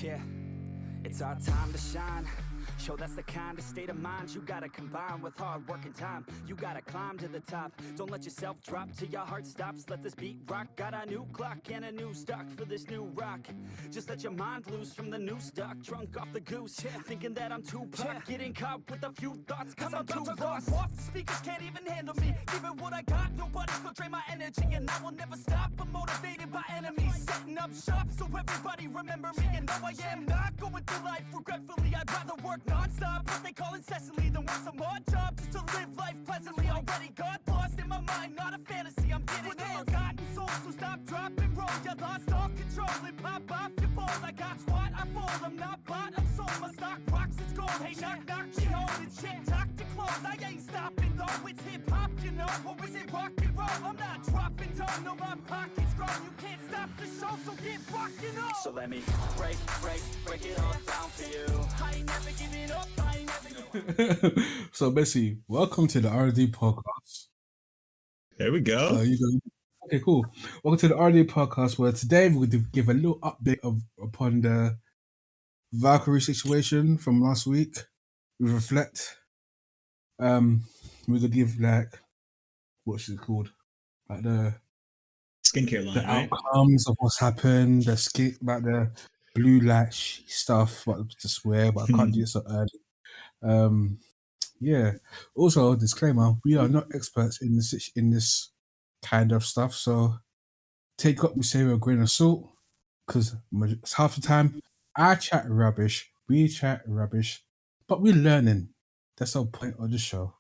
Yeah, it's our time to shine. Show that's the kind of state of mind you gotta combine with hard work and time. You gotta climb to the top. Don't let yourself drop till your heart stops. Let this beat rock. Got a new clock and a new stock for this new rock. Just let your mind loose from the new stock. Drunk off the goose, yeah. Thinking that I'm too pop. Getting caught with a few thoughts cause I'm too lost. Off the speakers can't even handle me. Giving what I got, nobody's gonna drain my energy. And I will never stop, I'm motivated by enemies. Setting up shop so everybody remember me. And no, I am not going through life regretfully. I'd rather work non-stop, what they call incessantly, than work some odd job just to live life pleasantly. Already got lost in my mind, not a fantasy, I'm getting it. Forgotten soul, so stop, drop, and roll. You lost all control and pop off your ball. I got squat, I fall, I'm not bought, I'm sold. My stock rocks, it's gold. Hey, knock, knock, she holding shit, talk to close. I ain't stopping though, it's hip-hop, you know. Or is it rock and roll? I'm not dropping down, no, my pocket's grown. You can't stop the show, so get rocking on. So let me break it all down for you. I ain't never giving up, I ain't never. So Bessie, welcome to the RD podcast. There we go. You go. Okay, cool. Welcome to the RD podcast, where today we're going to give a little update upon the Valkyrae situation from last week. We reflect. We're gonna give what's it called, like the skincare line, the right? outcomes of what's happened, the blue light stuff. But to swear, but I can't do it so early. Yeah. Also, disclaimer: we are not experts in this kind of stuff, so take what we say with a grain of salt, because half the time I chat rubbish, we chat rubbish, but we're learning. That's the whole point of the show.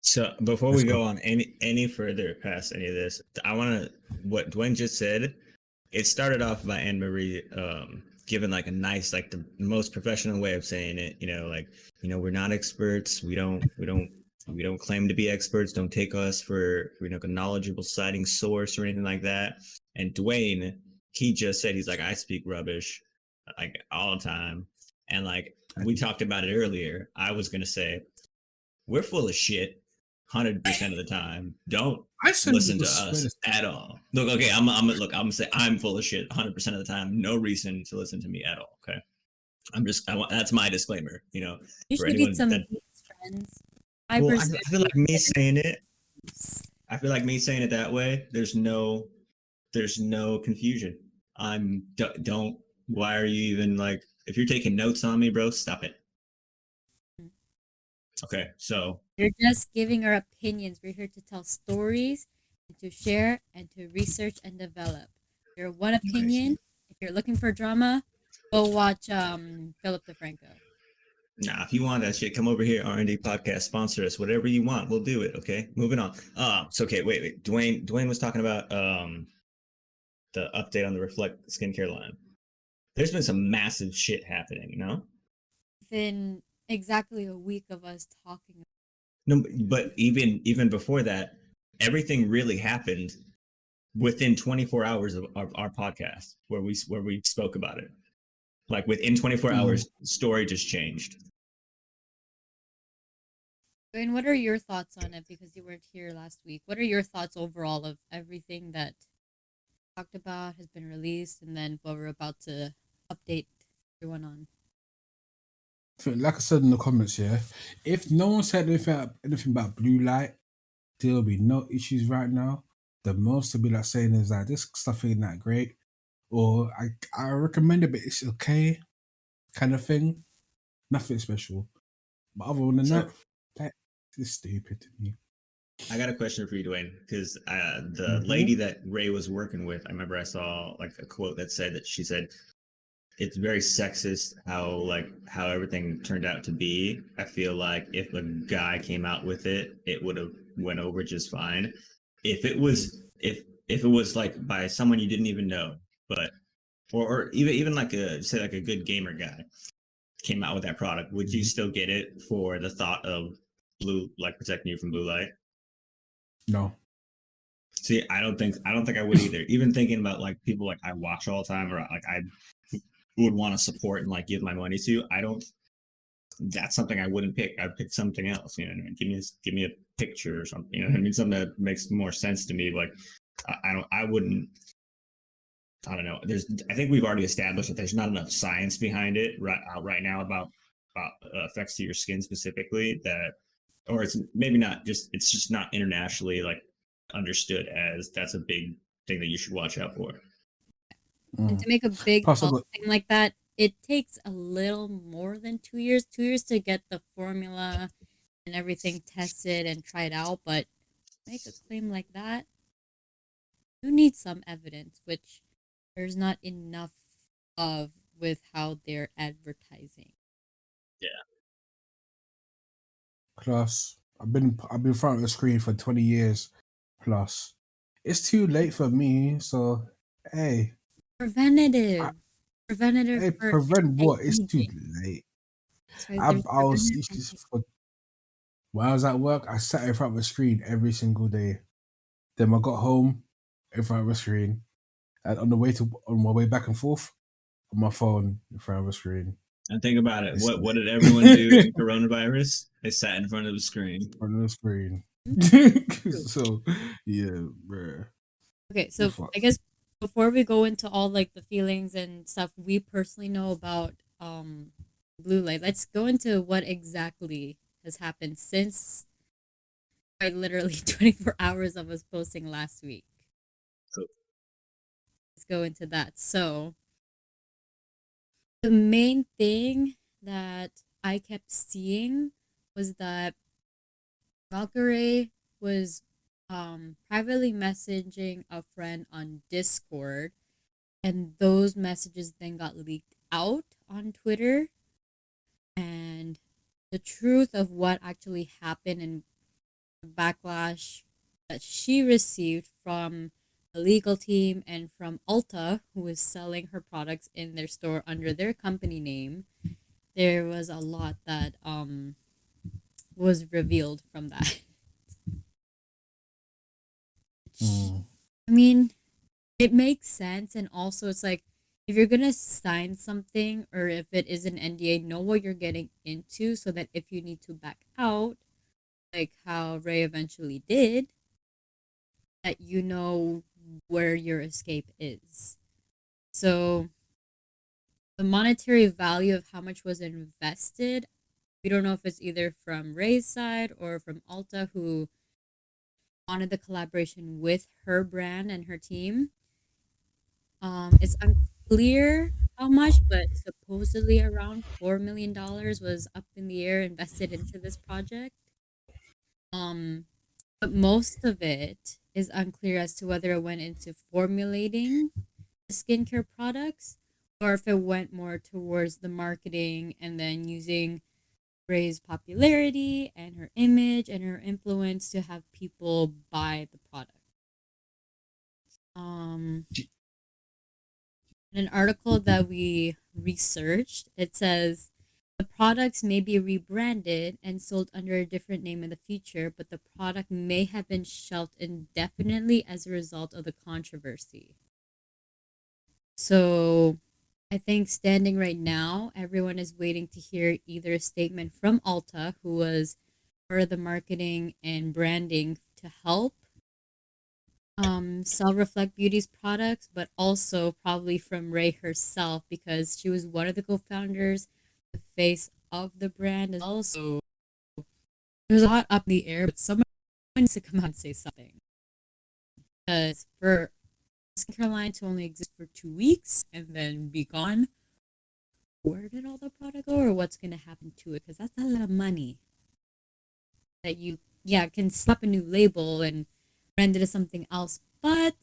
So before Let's we go go. on any further past any of this, I want to what Dwayne just said. It started off by Anne Marie giving like a nice, like the most professional way of saying it. We're not experts. We don't claim to be experts. Don't take us for a knowledgeable citing source or anything like that. And Dwayne, he just said, he's like, I speak rubbish like all the time. And like we talked about it earlier, I was gonna say we're full of shit 100% of the time. Don't listen to us at all. Look, okay, I'm gonna say I'm full of shit 100% of the time. No reason to listen to me at all. Okay, that's my disclaimer. You for should anyone get some that, friends. I feel like me saying it. I feel like me saying it that way. There's no confusion. Don't. Why are you even like? If you're taking notes on me, bro, stop it. Okay, so you're just giving our opinions. We're here to tell stories, and to share, and to research and develop. Your one opinion. If you're looking for drama, go watch Philip DeFranco. Nah, if you want that shit, come over here. R&D podcast, sponsor us. Whatever you want, we'll do it. Okay, moving on. So okay, wait. Dwayne was talking about the update on the Reflect skincare line. There's been some massive shit happening, Within exactly a week of us talking. No, but even before that, everything really happened within 24 hours of our podcast where we spoke about it. Like within 24 hours, the story just changed. And what are your thoughts on it? Because you weren't here last week. What are your thoughts overall of everything that talked about has been released, and then what we're about to update everyone on? Like I said in the comments, if no one said anything about blue light, there'll be no issues right now. The most to be like saying is like this stuff ain't that great, or I recommend it, but it's okay, kind of thing. Nothing special. But other than that is stupid to me. I got a question for you, Dwayne, because the lady that Ray was working with, I remember I saw like a quote that said that she said it's very sexist how everything turned out to be. I feel like if a guy came out with it, it would have went over just fine. If it was like by someone you didn't even know, but or even like a good gamer guy came out with that product, would you still get it for the thought of protecting you from blue light? No. See, I don't think I would either. Even thinking about like people like I watch all the time, or like I would want to support and like give my money to. That's something I wouldn't pick. I'd pick something else. You know what I mean? Give me a picture or something. You know what I mean? Something that makes more sense to me. Like I wouldn't I don't know. I think we've already established that there's not enough science behind it right now about effects to your skin specifically, that, or it's maybe not just, it's just not internationally like understood as that's a big thing that you should watch out for. And to make a big Plus, I health got thing like that, it takes a little more than 2 years. 2 years to get the formula and everything tested and tried out. But make a claim like that, you need some evidence, which there's not enough of with how they're advertising. Yeah. plus. I've been in front of the screen for 20 years plus. It's too late for me. So, hey, Preventative. Preventative hey, for prevent what? It's too anti-aging. late. That's why I there's was preventative it's just for when I was at work. I sat in front of a screen every single day. Then I got home in front of a screen, and on my way back and forth on my phone in front of a screen. And think about it. It's What did everyone do in coronavirus? They sat in front of the screen. in front of the screen. So yeah, bruh. Okay, so Fuck. I guess before we go into all like the feelings and stuff we personally know about blue light, let's go into what exactly has happened since quite literally 24 hours of us posting last week. Cool. Let's go into that. So the main thing that I kept seeing was that Valkyrae was privately messaging a friend on Discord, and those messages then got leaked out on Twitter. And the truth of what actually happened and the backlash that she received from the legal team and from Ulta, who is selling her products in their store under their company name, there was a lot that was revealed from that. I mean, it makes sense, and also it's like if you're gonna sign something or if it is an NDA, know what you're getting into so that if you need to back out, like how Ray eventually did, that you know where your escape is. So the monetary value of how much was invested, we don't know if it's either from Ray's side or from Ulta, who wanted the collaboration with her brand and her team. It's unclear how much, but supposedly around $4 million was up in the air invested into this project. But most of it is unclear as to whether it went into formulating the skincare products or if it went more towards the marketing and then using Ray's popularity and her image and her influence to have people buy the product. In an article that we researched, it says the products may be rebranded and sold under a different name in the future, but the product may have been shelved indefinitely as a result of the controversy. So I think standing right now, everyone is waiting to hear either a statement from Ulta, who was for the marketing and branding to help sell Reflect Beauty's products, but also probably from Ray herself because she was one of the co-founders, the face of the brand. And also, there's a lot up in the air, but someone needs to come out and say something. Because for skincare line to only exist for 2 weeks and then be gone, where did all the product go, or what's going to happen to it? Because that's a lot of money that you, can slap a new label and brand it as something else, but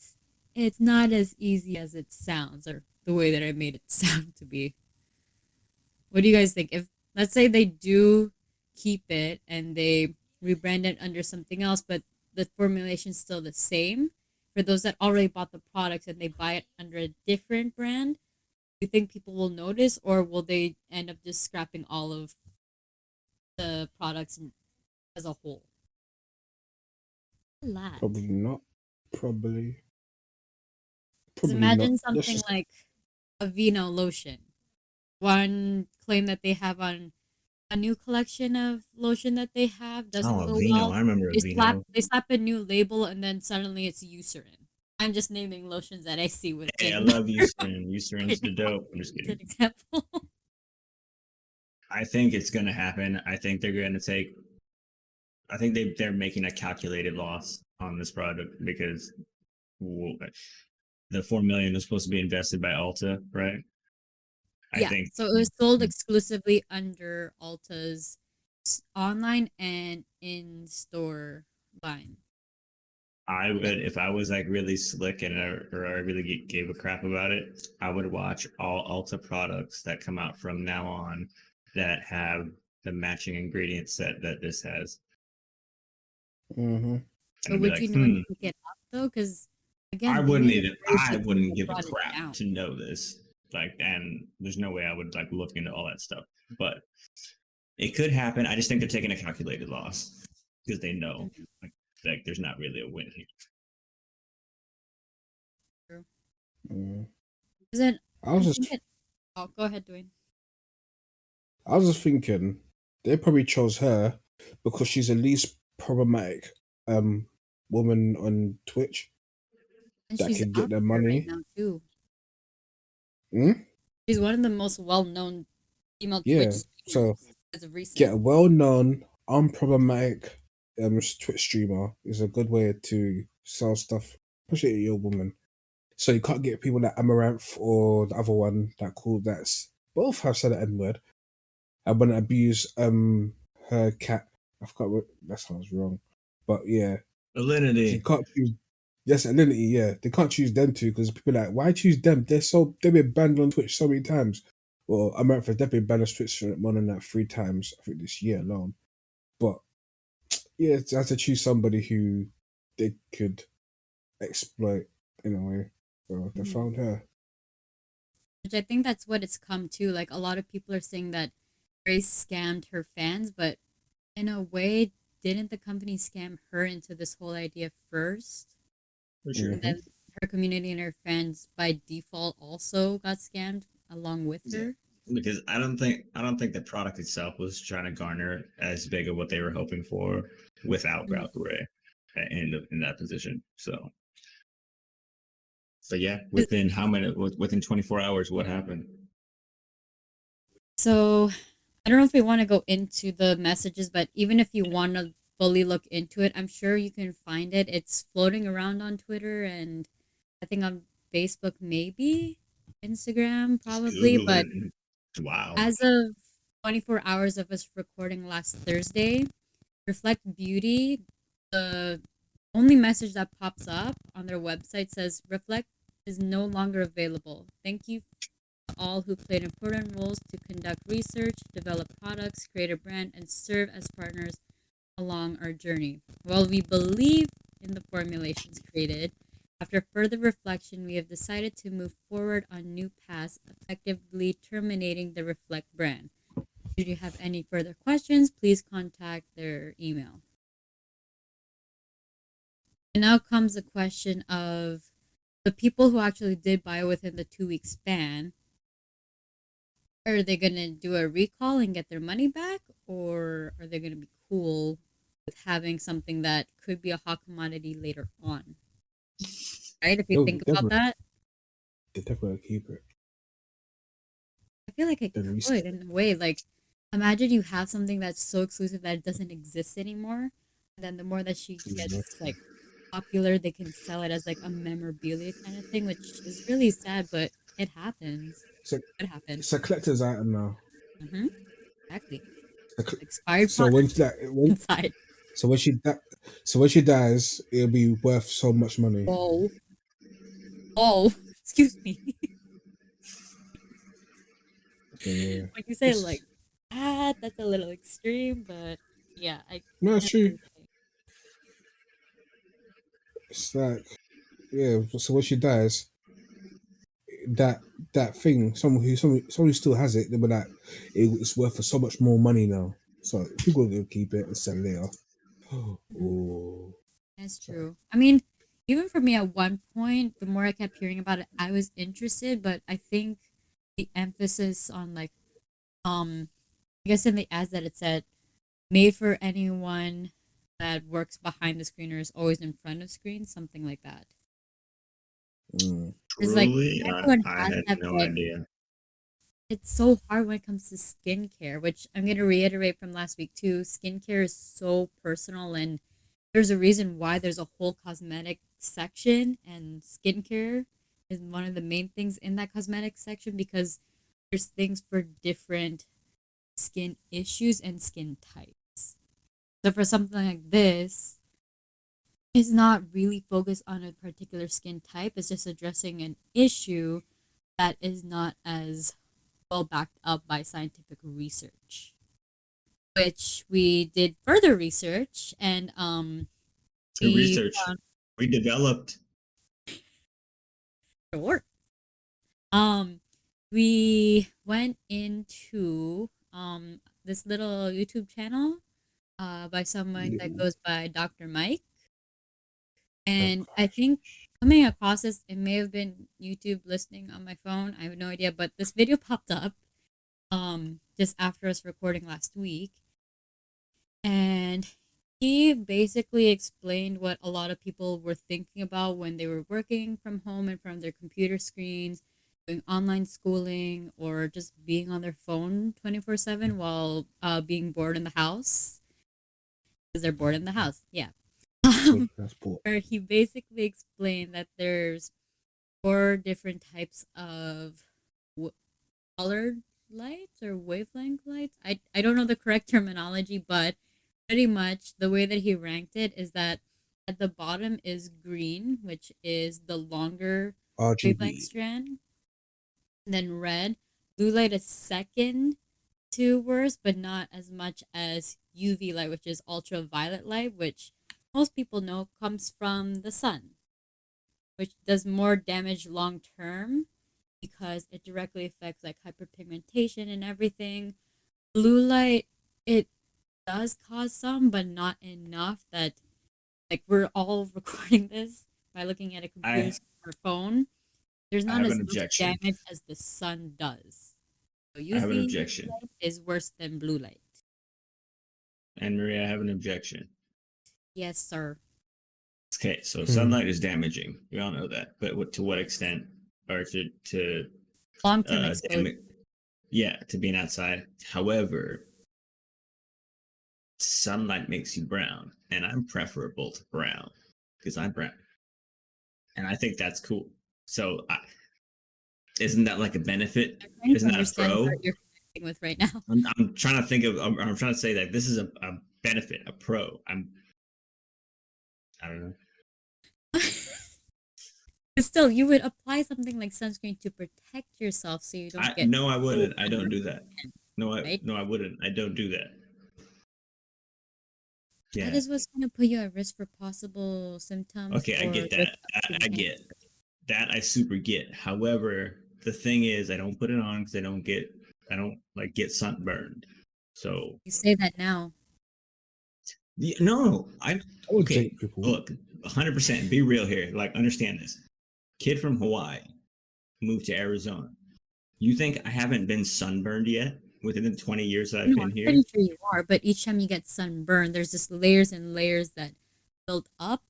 it's not as easy as it sounds, or the way that I made it sound to be. What do you guys think? If, let's say, they do keep it and they rebrand it under something else, but the formulation's still the same, for those that already bought the products and they buy it under a different brand, do you think people will notice, or will they end up just scrapping all of the products as a whole? A lot. Probably not. Probably Imagine not. something like a Vino lotion. One claim that they have on a new collection of lotion that they have doesn't Oh, go Vino. well. I remember They slap Vino. they slap a new label and then suddenly it's Eucerin. I'm just naming lotions that I see with. Hey, I love Eucerin. Eucerin's the dope. I'm just Good kidding. example. I think it's gonna happen. I think they're gonna take. I think they're making a calculated loss on this product because the 4 million was supposed to be invested by Ulta, right? I Yeah, think so it was sold exclusively under Ulta's online and in-store line. I would, if I was like really slick and or I really gave a crap about it, I would watch all Ulta products that come out from now on that have the matching ingredient set that this has, Mm-hmm. and But I'd be would like, you know to pick it up though? Because I again, they wouldn't made it even, very I different wouldn't and give a brought it crap down. to know this. Like, and there's no way I would like look into all that stuff, but it could happen. I just think they're taking a calculated loss because they know Mhm, like there's not really a win here. true. Mm. Is it? I was I just think it. Oh, go ahead, Dwayne. I was just thinking they probably chose her because she's the least problematic woman on Twitch And that she's can get out their there right money. now too. Hmm? She's one of the most well-known female Twitch Yeah. So streamers as of recent. get a well-known, unproblematic Twitch streamer is a good way to sell stuff, especially to your woman. So you can't get people like Amaranth or the other one that called that's both have said the N word. I want to abuse her cat. I forgot what that sounds wrong, but yeah, you Validity. can't choose. Yes, Alinity. Yeah, they can't choose them two because people are like, why choose them? They've been banned on Twitch so many times. Well, America they've been banned on Twitch for more than that 3 times. I think this year alone. But yeah, they have to choose somebody who they could exploit in a way. So they Mhm. found her. Which I think that's what it's come to. Like a lot of people are saying that Grace scammed her fans, but in a way, didn't the company scam her into this whole idea first? For sure. And Hmm. then her community and her fans by default also got scammed along with Yeah. her. Because I don't think the product itself was trying to garner as big of what they were hoping for without Mhm. Valkyrae in that position. So yeah, within how many within 24 hours, what happened? So I don't know if we want to go into the messages, but even if you want to fully look into it, I'm sure you can find it. It's floating around on Twitter and I think on Facebook, maybe Instagram, Just probably. Google But it. Wow. as of 24 hours of us recording last Thursday, Reflect Beauty, the only message that pops up on their website says Reflect is no longer available. Thank you to all who played important roles to conduct research, develop products, create a brand, and serve as partners along our journey. While we believe in the formulations created, after further reflection, we have decided to move forward on new paths, effectively terminating the Reflect brand. Should you have any further questions, please contact their email. And now comes the question of the people who actually did buy within the 2 week span. Are they going to do a recall and get their money back? Or are they going to be cool with having something that could be a hot commodity later on? Right? If you They'll think about definitely, that, they definitely keep it. I feel like it At least, could in a way. Like, imagine you have something that's so exclusive that it doesn't exist anymore. And then the more that she Mhm. gets like popular, they can sell it as like a memorabilia kind of thing, which is really sad, but it happens. So It happen. it's a collector's item now. Mm-hmm. Exactly. A cl- Expired So when product that when inside. so when she di- so when she dies, it'll be worth so much money. Whoa. Oh, excuse me. So yeah, When you say like it's that, that's a little extreme, but yeah, I no, it's get what true. you're saying. It's like yeah. So when she dies, that that thing, someone who still has it, they'll be like, it's worth so much more money now. So people will keep it and sell it later. Mhm. Oh, That's so, true. I mean, even for me at one point, the more I kept hearing about it, I was interested, but I think the emphasis on like I guess in the ads that it said made for anyone that works behind the screen or is always in front of screen, something like that. It's like Truly, everyone I has had that, no but idea. it's so hard when it comes to skincare, which I'm going to reiterate from last week too. Skincare is so personal, and there's a reason why there's a whole cosmetic section, and skincare is one of the main things in that cosmetic section because there's things for different skin issues and skin types. So for something like this, it's not really focused on a particular skin type. It's just addressing an issue that is not as well backed up by scientific research, which we did further research and To we research, found we developed. sure. Um, we went into this little YouTube channel by someone that goes by Dr. Mike, and I think coming across this, it may have been YouTube listening on my phone. I have no idea, but this video popped up just after us recording last week, and he basically explained what a lot of people were thinking about when they were working from home and from their computer screens, doing online schooling, or just being on their phone 24/7 while being bored in the house because they're bored in the house. Yeah. That's poor. Where he basically explained that there's 4 different types of colored lights or wavelength lights. I don't know the correct terminology, but pretty much the way that he ranked it is that at the bottom is green, which is the longer wavelength RGB. strand. Then red. Blue light is second to worst, but not as much as UV light, which is ultraviolet light, which most people know comes from the sun, which does more damage long term because it directly affects like hyperpigmentation and everything. Blue light, it does cause some, but not enough that like we're all recording this by looking at a computer I screen or phone. There's I not have as an much objection. damage as the sun does. So I have an UV objection. light is worse than blue light. And Maria, I have an objection. Yes, sir. Okay, so sunlight is damaging. We all know that, but to what extent? Or to Long term exposure. yeah, to being outside. However, sunlight makes you brown, and I'm preferable to brown because I'm brown, and I think that's cool. So, isn't that like a benefit? I'm trying to Isn't that a understand pro? what you're connecting with right now. I'm trying to think of. I'm trying to say that this is a benefit, a pro. I don't know. But still, you would apply something like sunscreen to protect yourself so you don't get No, I wouldn't. I don't do that. right? No, I wouldn't. I don't do that. That Yeah. is what's going to put you at risk for possible symptoms. Okay, I or get with that. skin I get cancer. that. I super get. However, the thing is, I don't put it on because I don't like get sunburned. So You say that now. no, I would okay. date people. Look, 100%. Be real here. Like, understand this. Kid from Hawaii moved to Arizona. You think I haven't been sunburned yet within the 20 years that I've No, been I'm here? pretty sure you are, but each time you get sunburned, there's just layers and layers that build up,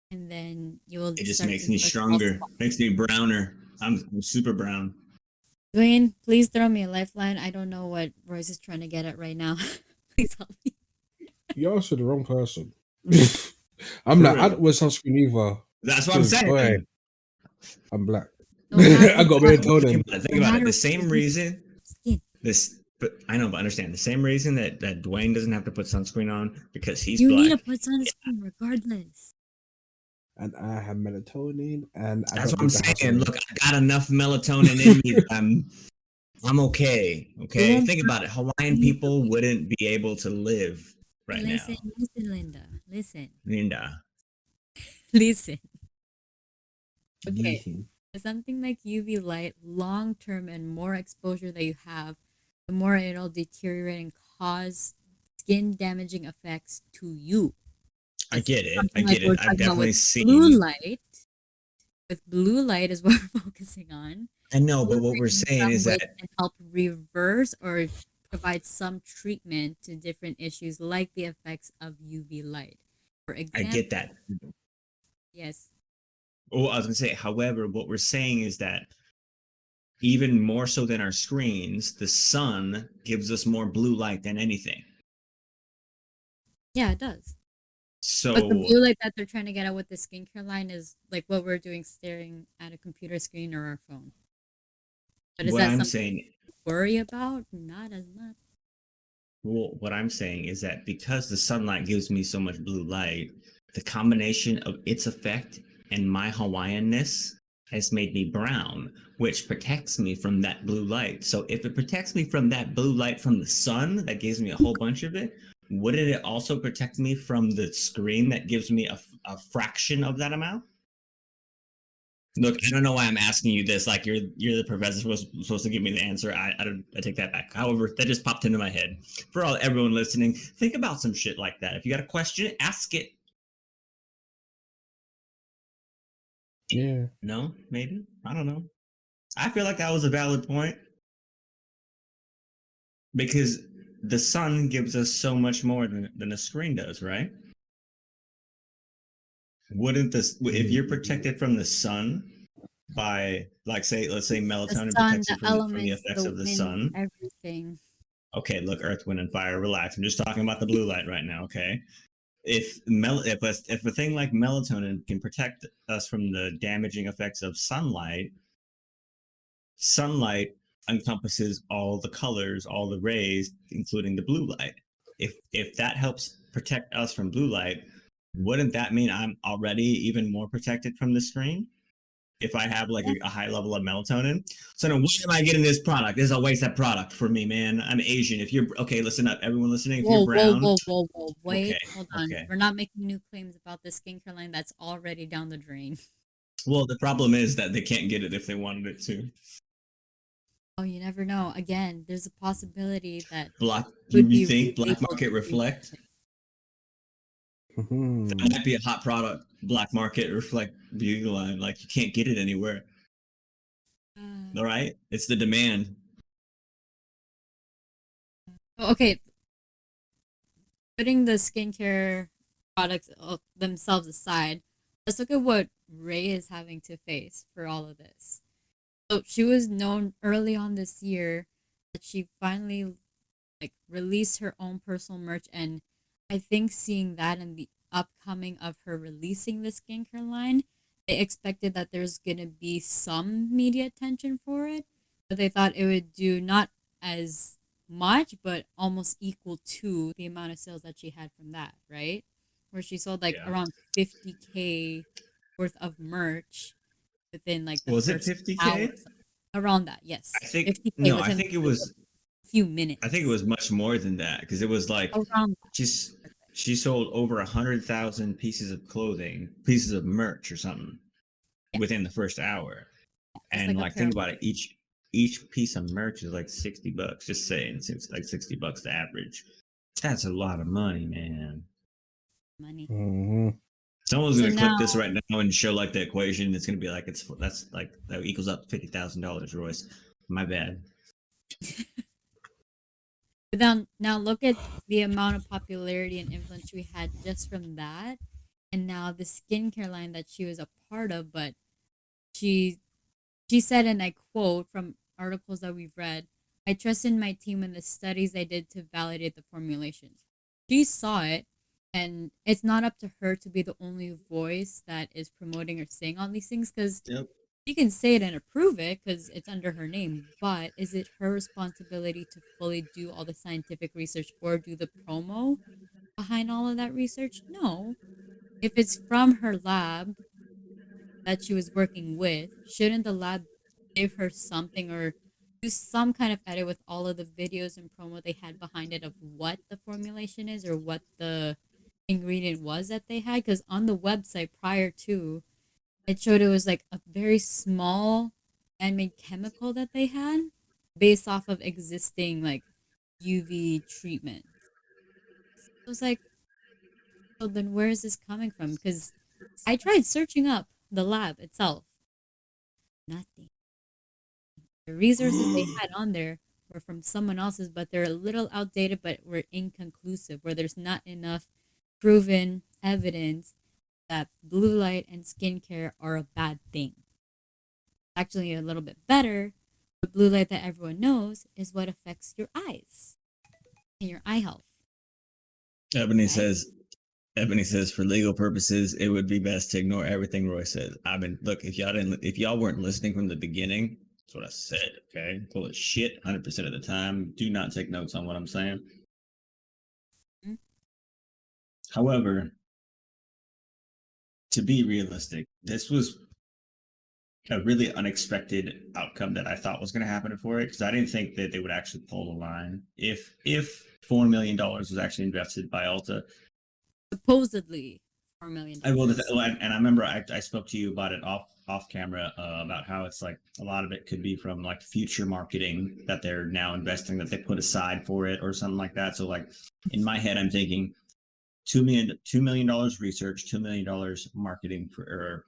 and then you'll It just start makes to me notice all stronger, spots. makes me browner. I'm super brown. Dwayne, please throw me a lifeline. I don't know what Royce is trying to get at right now. Please help me. You answered the wrong person. I'm For like, I real. don't wear sunscreen either. That's what I'm saying. Boy, I'm black. No matter I got what, melatonin. Think no about it. matter The what, same you reason skin. but I know, but understand the same reason that Dwayne doesn't have to put sunscreen on because he's You need black. to put sunscreen regardless. And I have melatonin, and I That's don't what I'm need the hassle. saying. Look, I got enough melatonin in me that I'm okay. Okay, won't think about it. Hawaiian breathe. people wouldn't be able to live right Listen, now. listen, Linda. Listen, Linda. listen. Okay, Yeeting. something like UV light, long term and more exposure that you have, the more it'll deteriorate and cause skin damaging effects to you. I get it. I Something like get we're it. I've talking about definitely with seen. blue light. With blue light is what we're focusing on. I know, but Blue what light we're in saying some is ways that can help reverse or provide some treatment to different issues like the effects of UV light. For I example, get that. yes, Oh, I was gonna say, however, what we're saying is that even more so than our screens, the sun gives us more blue light than anything. Yeah, it does. But the So blue light that they're trying to get out with the skincare line is like what we're doing staring at a computer screen or our phone. But is what that I'm something saying, to worry about? Not as much. well, what I'm saying is that because the sunlight gives me so much blue light, the combination of its effect and my Hawaiianness has made me brown, which protects me from that blue light. So if it protects me from that blue light from the sun that gives me a whole bunch of it, wouldn't it also protect me from the screen that gives me a fraction of that amount? Look, I don't know why I'm asking you this. Like you're the professor supposed to give me the answer. I take that back. However, that just popped into my head. For everyone listening, think about some shit like that. If you got a question, ask it. Yeah. No, maybe I don't know. I feel like that was a valid point because the sun gives us so much more than the screen does, right? Wouldn't this, if you're protected from the sun by, like, say, let's say The melatonin sun, protects you the from the elements, effects the of the wind, sun. everything. Okay, look, Earth, Wind, and Fire, relax. I'm just talking about the blue light right now. Okay, if a thing like melatonin can protect us from the damaging effects of sunlight, sunlight encompasses all the colors, all the rays, including the blue light. If that helps protect us from blue light, wouldn't that mean I'm already even more protected from the screen? If I have like Yeah. a high level of melatonin. So then why am I getting this product? This is a waste of product for me, man. I'm Asian. If you're okay, listen up, everyone listening. If you're Whoa, whoa, brown, whoa, whoa, whoa. Wait, okay, hold on. okay. We're not making new claims about the skincare line that's already down the drain. Well, the problem is that they can't get it if they wanted it to. Oh, you never know. Again, there's a possibility that Black, could you be think black relabeled market to reflect? Mhm. That might be a hot product. Black market reflect beauty line. Like you can't get it anywhere. All right, it's the demand. Okay, putting the skincare products themselves aside, let's look at what Ray is having to face for all of this. So she was known early on this year that she finally like released her own personal merch, and I think seeing that in the upcoming of her releasing the skincare line, they expected that there's gonna be some media attention for it, but they thought it would do not as much, but almost equal to the amount of sales that she had from that, right? Where she sold like Yeah. around 50K worth of merch within like the Was it first hour. 50K? Around that, I yes. think 50K no. I within think it like was. a few I think it minutes. was much more than that because it was like Around that. just she sold over 100,000 pieces of clothing, pieces of merch or something Yeah, within the first hour. just And like a like pair think of about it, each piece of merch is like $60. Just saying, it's like $60 the average. That's a lot of money, man. money. Mhm. Someone's So gonna clip now, this right now and show like the equation. It's gonna be like that's like that equals up to $50,000, Royce. My bad. but now look at the amount of popularity and influence we had just from that, and now the skincare line that she was a part of. But she she said, and I quote from articles that we've read, "I trust in my team and the studies they did to validate the formulations." She saw it, and it's not up to her to be the only voice that is promoting or saying all these things because Yep. she can say it and approve it because it's under her name, but is it her responsibility to fully do all the scientific research or do the promo behind all of that research? No. If it's from her lab that she was working with, shouldn't the lab give her something or do some kind of edit with all of the videos and promo they had behind it of what the formulation is or what the ingredient was that they had? Because on the website prior to, it showed it was like a very small man-made chemical that they had based off of existing like UV treatments. I was like, so then where is this coming from? Because I tried searching up the lab itself. Nothing. The resources they had on there were from someone else's, but they're a little outdated, but were inconclusive, where there's not enough proven evidence that blue light and skincare are a bad thing. Actually, a little bit better. The blue light that everyone knows is what affects your eyes and your eye health. Ebony Right? says, Ebony says, for legal purposes, it would be best to ignore everything Roy says. Look, if y'all weren't listening from the beginning, that's what I said. Okay, full of shit, 100% of the time. Do not take notes on what I'm saying. Mhm. However, to be realistic, this was a really unexpected outcome that I thought was going to happen for it, because I didn't think that they would actually pull the line. If $4 million was actually invested by Ulta, Supposedly $4 million. I will, and I remember I spoke to you about it off camera, about how it's like a lot of it could be from like future marketing that they're now investing, that they put aside for it or something like that. So like in my head, I'm thinking $2 million research, $2 million marketing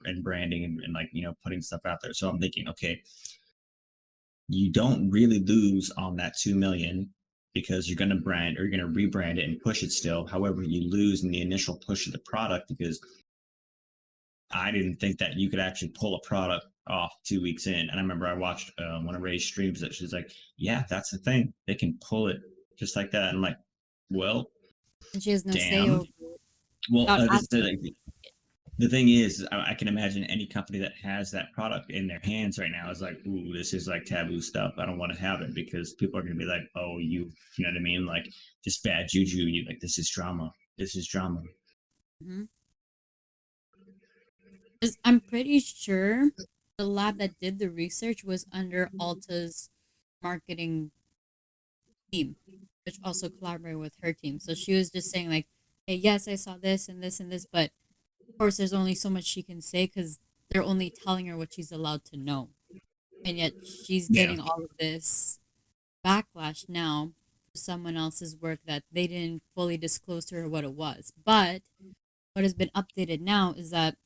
and branding and like, putting stuff out there. So I'm thinking, okay, you don't really lose on that 2 million because you're going to brand or you're going to rebrand it and push it still. However, you lose in the initial push of the product, because I didn't think that you could actually pull a product off 2 weeks in. And I remember I watched one of Ray's streams that she's like, yeah, that's the thing. They can pull it just like that. And I'm like, well, And she has no say damn. over it. Well, Without the thing is, I can imagine any company that has that product in their hands right now is like, ooh, this is like taboo stuff. I don't want to have it, because people are going to be like, oh, you know what I mean? Like, just bad juju. You like, this is drama. This is drama. Mhm. 'Cause I'm pretty sure the lab that did the research was under Alta's marketing team, which also collaborated with her team. So she was just saying like, "Hey, yes, I saw this and this and this," but of course, there's only so much she can say because they're only telling her what she's allowed to know, and yet she's Yeah. getting all of this backlash now for someone else's work that they didn't fully disclose to her what it was. But what has been updated now is that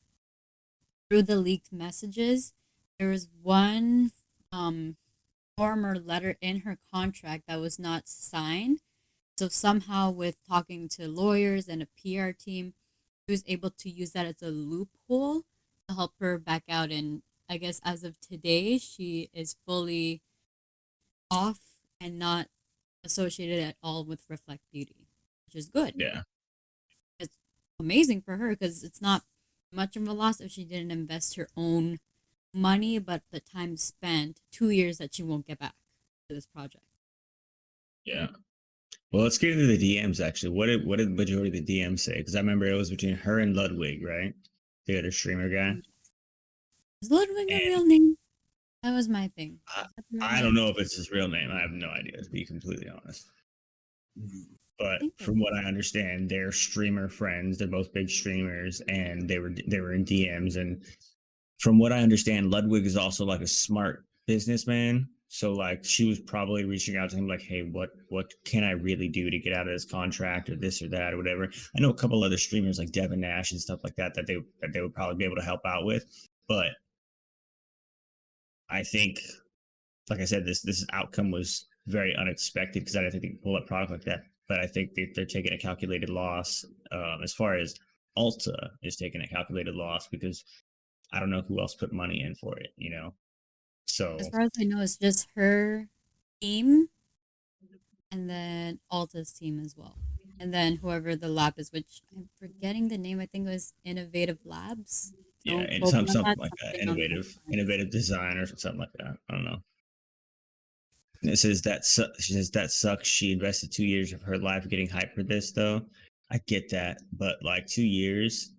through the leaked messages, there was one form or letter in her contract that was not signed. So somehow, with talking to lawyers and a PR team, she was able to use that as a loophole to help her back out. And I guess as of today, she is fully off and not associated at all with Reflect Beauty, which is good. Yeah. It's amazing for her because it's not much of a loss if she didn't invest her own money, but the time spent, 2 years that she won't get back to this project. Yeah. Well, let's get into the DMs actually. What did the majority of the DMs say? Because I remember it was between her and Ludwig, right? The other streamer guy. Is Ludwig a And real name? That was my thing. I, Is that the real I don't name? know if it's his real name. I have no idea, to be completely honest. Mm. I But think from what I understand, they're streamer friends. They're both big streamers, and they were in DMs. And from what I understand, Ludwig is also like a smart businessman. So like she was probably reaching out to him like, hey, what can I really do to get out of this contract or this or that or whatever. I know a couple other streamers like Devin Nash and stuff like that that they would probably be able to help out with. But I think, like I said, this outcome was very unexpected, because I didn't think they could pull up product like that. But I think they're taking a calculated loss, as far as Ulta is taking a calculated loss, because I don't know who else put money in for it, So as far as I know, it's just her team and then Alta's team as well. And then whoever the lab is, which I'm forgetting the name. I think it was Innovative Labs. yeah, Don't and quote me on something that. like that, Something on those lines. innovative design or something like that. I don't know. And it says she says that sucks. She invested 2 years of her life getting hyped for this, though. I get that, but like 2 years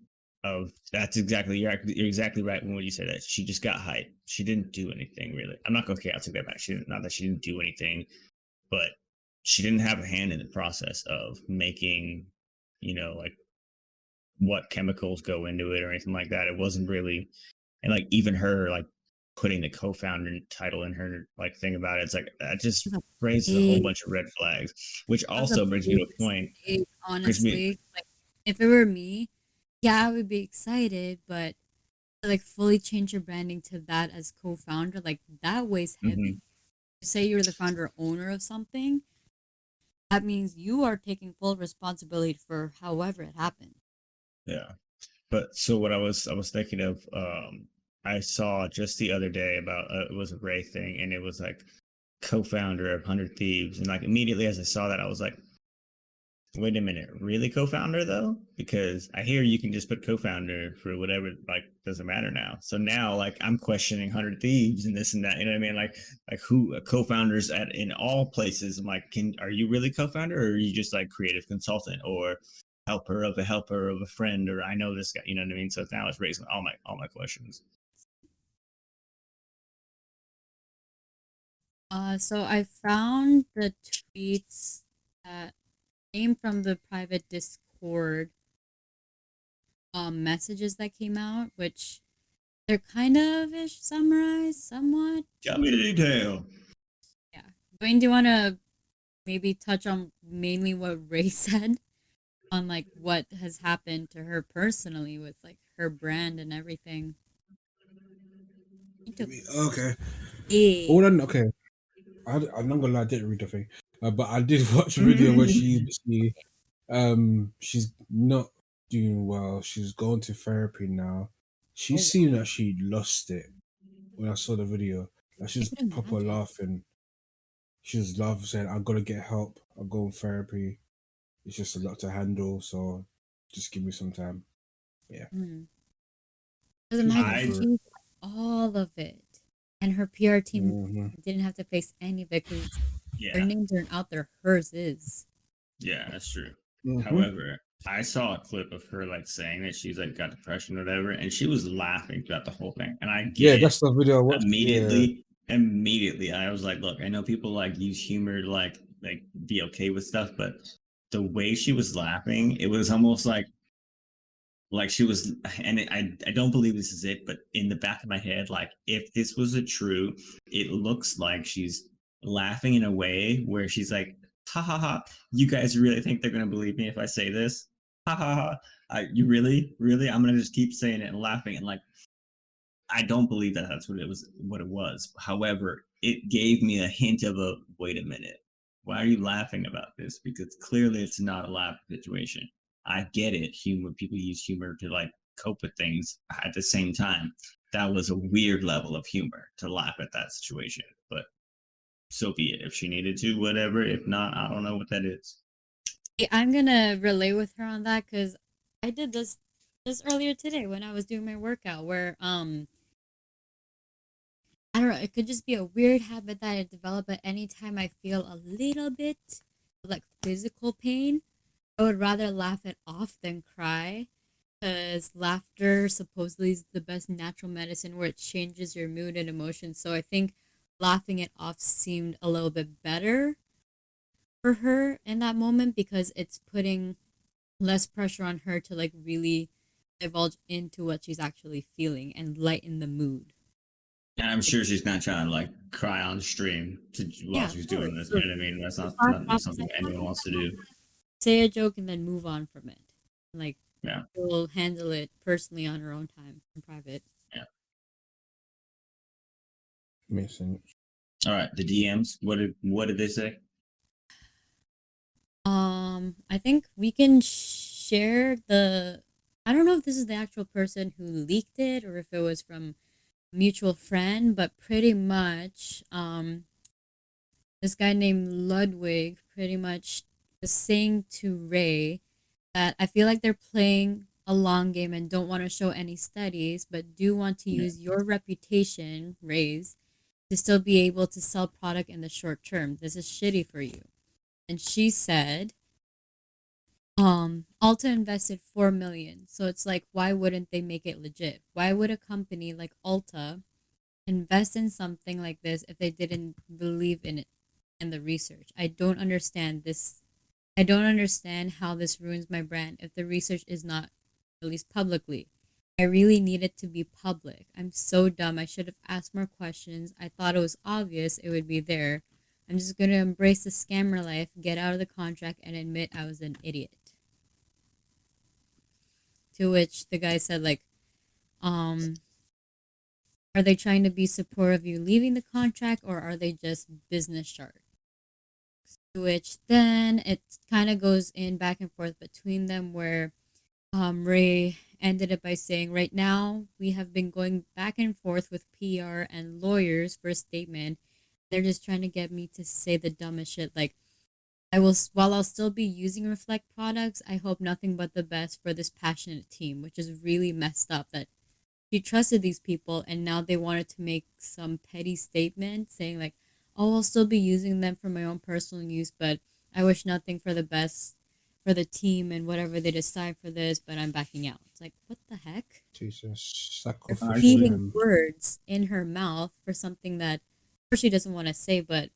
of that's exactly you're exactly right when you say that. She just got hyped. She didn't do anything really. I'm not okay. I'll take that back. Not that she didn't do anything, but she didn't have a hand in the process of making, like what chemicals go into it or anything like that. It wasn't really, and like even her like putting the co-founder title in her like thing about it, it's like that just That's a raises a whole big, bunch of red flags, which that's a also brings me big to a point. mistake, Brings me, honestly. Like, if it were me, yeah, I would be excited, but to, like fully change your branding to that as co-founder, like that weighs mhm, heavy. You say you're the founder or owner of something, that means you are taking full responsibility for however it happened. yeah. But so what I was thinking of, I saw just the other day about it was a Ray thing, and it was like co-founder of Hundred Thieves, and like immediately as I saw that, I was like, wait a minute, really co-founder though? Because I hear you can just put co-founder for whatever, like doesn't matter now. So now like I'm questioning Hundred Thieves and this and that. You know what I mean? Like who co-founders at in all places. I'm like, are you really co-founder, or are you just like creative consultant or helper of a friend, or I know this guy? You know what I mean? So now it's raising all my questions. So I found the tweets that came from the private Discord messages that came out, which they're kind of ish summarized somewhat. Tell me the detail. Yeah. Dwayne, do you want to maybe touch on mainly what Ray said on like what has happened to her personally with like her brand and everything? Okay. Yeah. Okay. I'm not gonna lie, I didn't read the thing, but I did watch a video where she's not doing well. She's going to therapy now. She Oh, seemed that she lost it when I saw the video. Like I she's could proper imagine. laughing. She was laughing, saying, "I'm gonna get help. I'm going therapy. It's just a lot to handle, so just give me some time." Yeah, Mm. Because she's going imagine I through it. she all of it, and her PR team Hmm. didn't have to face any of it because their yeah. names aren't out there. Hers is. Yeah, that's true. Hmm. However, I saw a clip of her like saying that she's like got depression or whatever, and she was laughing throughout the whole thing. And I Yeah, get it. that's the video I watched. Yeah, Immediately, I was like, look, I know people like use humor to like be okay with stuff, but the way she was laughing, it was almost like she was, and I don't believe this is it, but in the back of my head, like if this was a true, it looks like she's laughing in a way where she's like, ha ha ha, you guys really think they're gonna believe me if I say this? Ha ha ha. You really, I'm gonna just keep saying it and laughing, and like I don't believe that that's what it was. However, it gave me a hint of a wait a minute. Why are you laughing about this? Because clearly it's not a laugh situation. I get it. Humor, people use humor to like cope with things. At the same time, that was a weird level of humor to laugh at that situation. But so be it. If she needed to, whatever. If not, I don't know what that is. I'm gonna relay with her on that because I did this earlier today when I was doing my workout where I don't know, it could just be a weird habit that I develop at any time I feel a little bit of, like physical pain. I would rather laugh it off than cry because laughter supposedly is the best natural medicine where it changes your mood and emotions. So I think laughing it off seemed a little bit better for her in that moment because it's putting less pressure on her to like really divulge into what she's actually feeling and lighten the mood. And I'm sure she's not trying to like cry on stream while Yeah, of she's doing course. this. You know what I mean? That's Just not, laugh not off, something anyone wants to do. say a joke and then move on from it. Like Yeah. she'll handle it personally on her own time in private. Yeah. makes sense. All right. The DMs. What did they say? I think we can share the. I don't know if this is the actual person who leaked it or if it was from a mutual friend, but pretty much, this guy named Ludwig pretty much was saying to Ray that I feel like they're playing a long game and don't want to show any studies, but do want to Yeah. use your reputation, Ray's, to still be able to sell product in the short term. This is shitty for you. And she said, Alta invested 4 million. So it's like, why wouldn't they make it legit? Why would a company like Alta invest in something like this if they didn't believe in it and the research? I don't understand this. I don't understand how this ruins my brand if the research is not released publicly. I really need it to be public. I'm so dumb. I should have asked more questions. I thought it was obvious it would be there. I'm just going to embrace the scammer life, get out of the contract, and admit I was an idiot. To which the guy said, like, are they trying to be supportive of you leaving the contract or are they just business sharks? To which then it kind of goes in back and forth between them where Ray ended it by saying, "Right now, we have been going back and forth with PR and lawyers for a statement. They're just trying to get me to say the dumbest shit. Like, while I'll still be using Reflect products, I hope nothing but the best for this passionate team," which is really messed up that she trusted these people and now they wanted to make some petty statement saying, like, "Oh, I'll still be using them for my own personal use, but I wish nothing for the best for the team and whatever they decide for this, but I'm backing out." It's like, what the heck? Jesus, You're sacrificial feeding lamb. words in her mouth for something that, of course, she doesn't want to say, but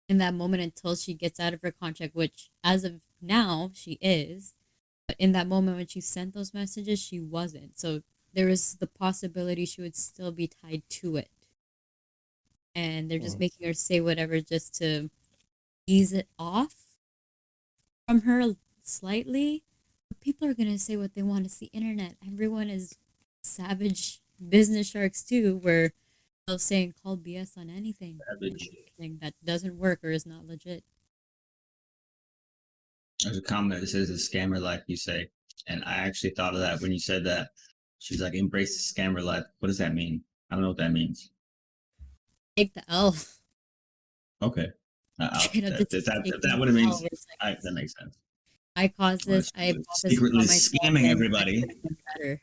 in that moment until she gets out of her contract, which as of now she is, but in that moment when she sent those messages, she wasn't. So there is the possibility she would still be tied to it. And they're just making her say whatever just to ease it off from her slightly. But people are going to say what they want. It's the internet. Everyone is savage business sharks too, where they'll say and call BS on anything. Savage. Anything that doesn't work or is not legit. There's a comment that says, "A scammer life," you say. And I actually thought of that when you said that. She's like, "Embrace the scammer life." What does that mean? I don't know what that means. Take the L. Okay. Straight up If just that taking what it the means, L. It's like, that makes sense. I caused Well, this. I she's brought this secretly upon myself. scamming And everybody. I could have been better.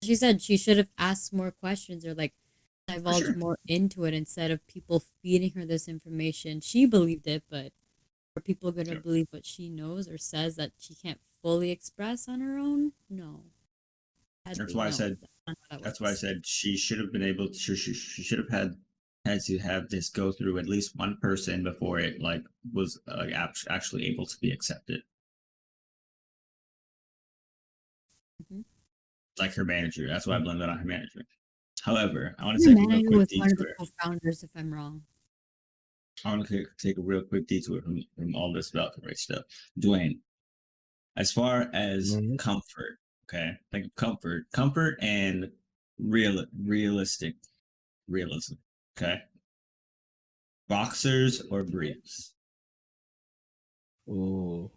She said she should have asked more questions or like divulged sure. more into it instead of people feeding her this information. She believed it, but are people going to Sure. believe what she knows or says that she can't fully express on her own? No. That's why I said. That's why I said she should have been able to. She should have had to have this go through at least one person before it like was actually able to be accepted. Mm-hmm. Like her manager. That's why I blamed it on her manager. However, I want to Your take a real manager quick was one of the detour. co-founders, if I'm wrong. I want to take a real quick detour from all this Valkyrae stuff. Dwayne, as far as comfort, okay, like comfort and realism, okay, boxers or briefs. Oh,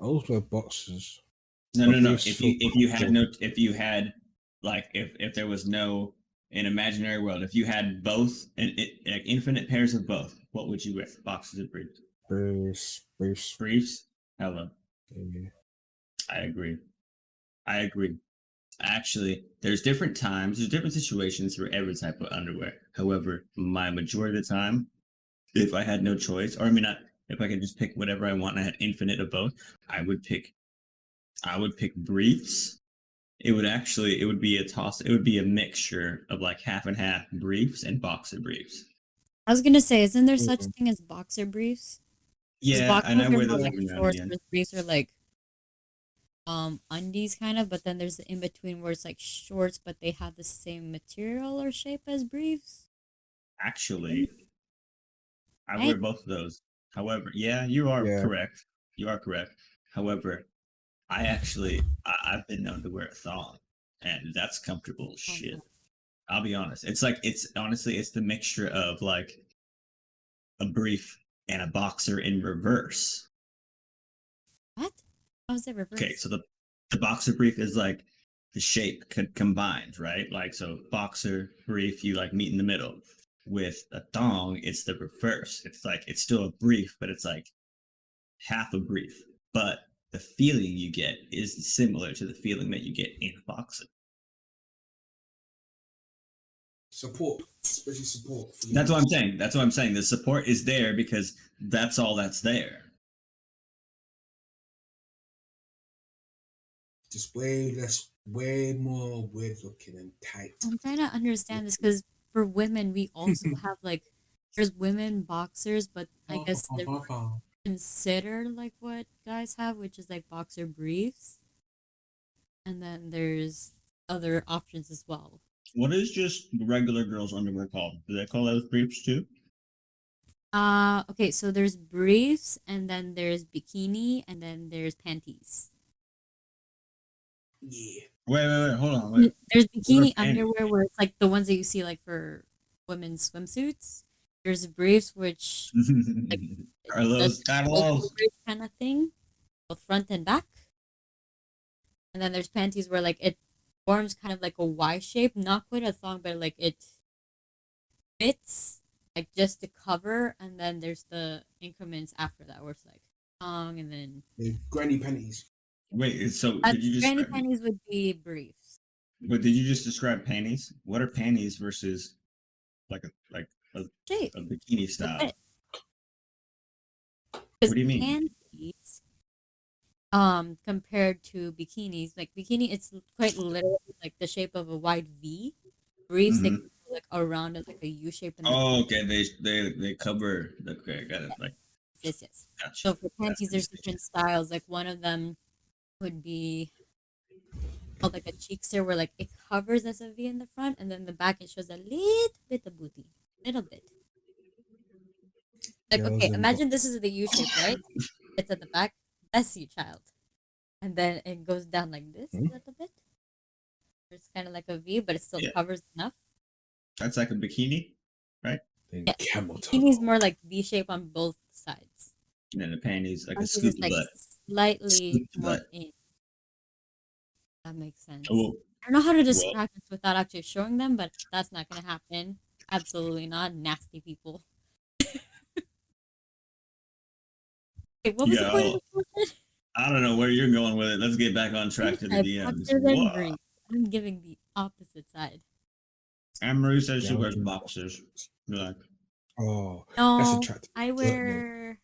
those were boxes. No. Briefs If feel you had like if there was no an imaginary world, if you had both like infinite pairs of both, what would you wear? Boxers or briefs? briefs. Briefs. Hello. Yeah. I agree. Actually, there's different times, there's different situations for every type of underwear. However, my majority of the time, if I had no choice, or I mean, not if I could just pick whatever I want, and I had infinite of both, I would pick briefs. It would be a toss. It would be a mixture of like half and half briefs and boxer briefs. I was gonna say, isn't there such thing as boxer briefs? Yeah, and I Boxers are wear more those like every now and shorts, again. whereas briefs are like undies kind of, but then there's the in between where it's like shorts, but they have the same material or shape as briefs. Actually, I Right? wear both of those. However, yeah, you are Yeah. correct. You are correct. However, I've been known to wear a thong, and that's comfortable as shit. I'll be honest. It's honestly it's the mixture of like a brief and a boxer in reverse. What? How is it reversed? Okay, so the boxer brief is like the shape combined, right? Like so boxer brief you like meet in the middle. With a thong, it's the reverse. It's like it's still a brief, but it's like half a brief. But the feeling you get is similar to the feeling that you get in boxing. Support, especially support. That's what I'm saying. That's what I'm saying. The support is there because that's all that's there. Just way more weird looking and tight. I'm trying to understand this because for women, we also have like there's women boxers, but I guess they're considered like what guys have, which is like boxer briefs. And then there's other options as well. What is just regular girls' underwear called? Do they call those briefs too? Okay, so there's briefs, and then there's bikini, and then there's panties. Yeah. Wait, hold on. Wait. There's bikini underwear where it's like the ones that you see like for women's swimsuits. There's briefs which like, are those kind of thing. both front and back. And then there's panties where like it forms kind of like a Y shape, not quite a thong, but like it fits like just to cover. And then there's the increments after that where it's like thong and then Granny panties. Wait, so did you just granny panties would be briefs. but did you just describe panties? What are panties versus like a Shape. bikini style? What do you mean? Panties, compared to bikinis, like bikini, it's quite literally like the shape of a wide V. Briefs, they go, like around it like a U shape. And Oh, okay. They cover. Okay, got it. Like yes. gotcha. So for panties, there's different styles. Like one of them would be called like a cheekster, where like it covers as a V in the front, and then the back it shows a little bit of booty, little bit. Like Girls okay, and imagine this is the U shape, right? It's at the back. Bless you, child. And then it goes down like this a little bit. It's kind of like a V, but it still covers enough. That's like a bikini, right? Yeah. Camel toe. Bikini's more like V shape on both sides. And then the panties like Panties a scoop is like butt. slightly Scoop more butt. in. That makes sense. Oh, I don't know how to describe this without actually showing them, but that's not gonna happen. Absolutely not. Nasty people. Okay, what was the point of the question? I don't know where you're going with it. Let's get back on track to the DMs. Briefs. I'm giving the opposite side. Anne Marie says she wears boxers. You're like, oh, no, that's attractive. I wear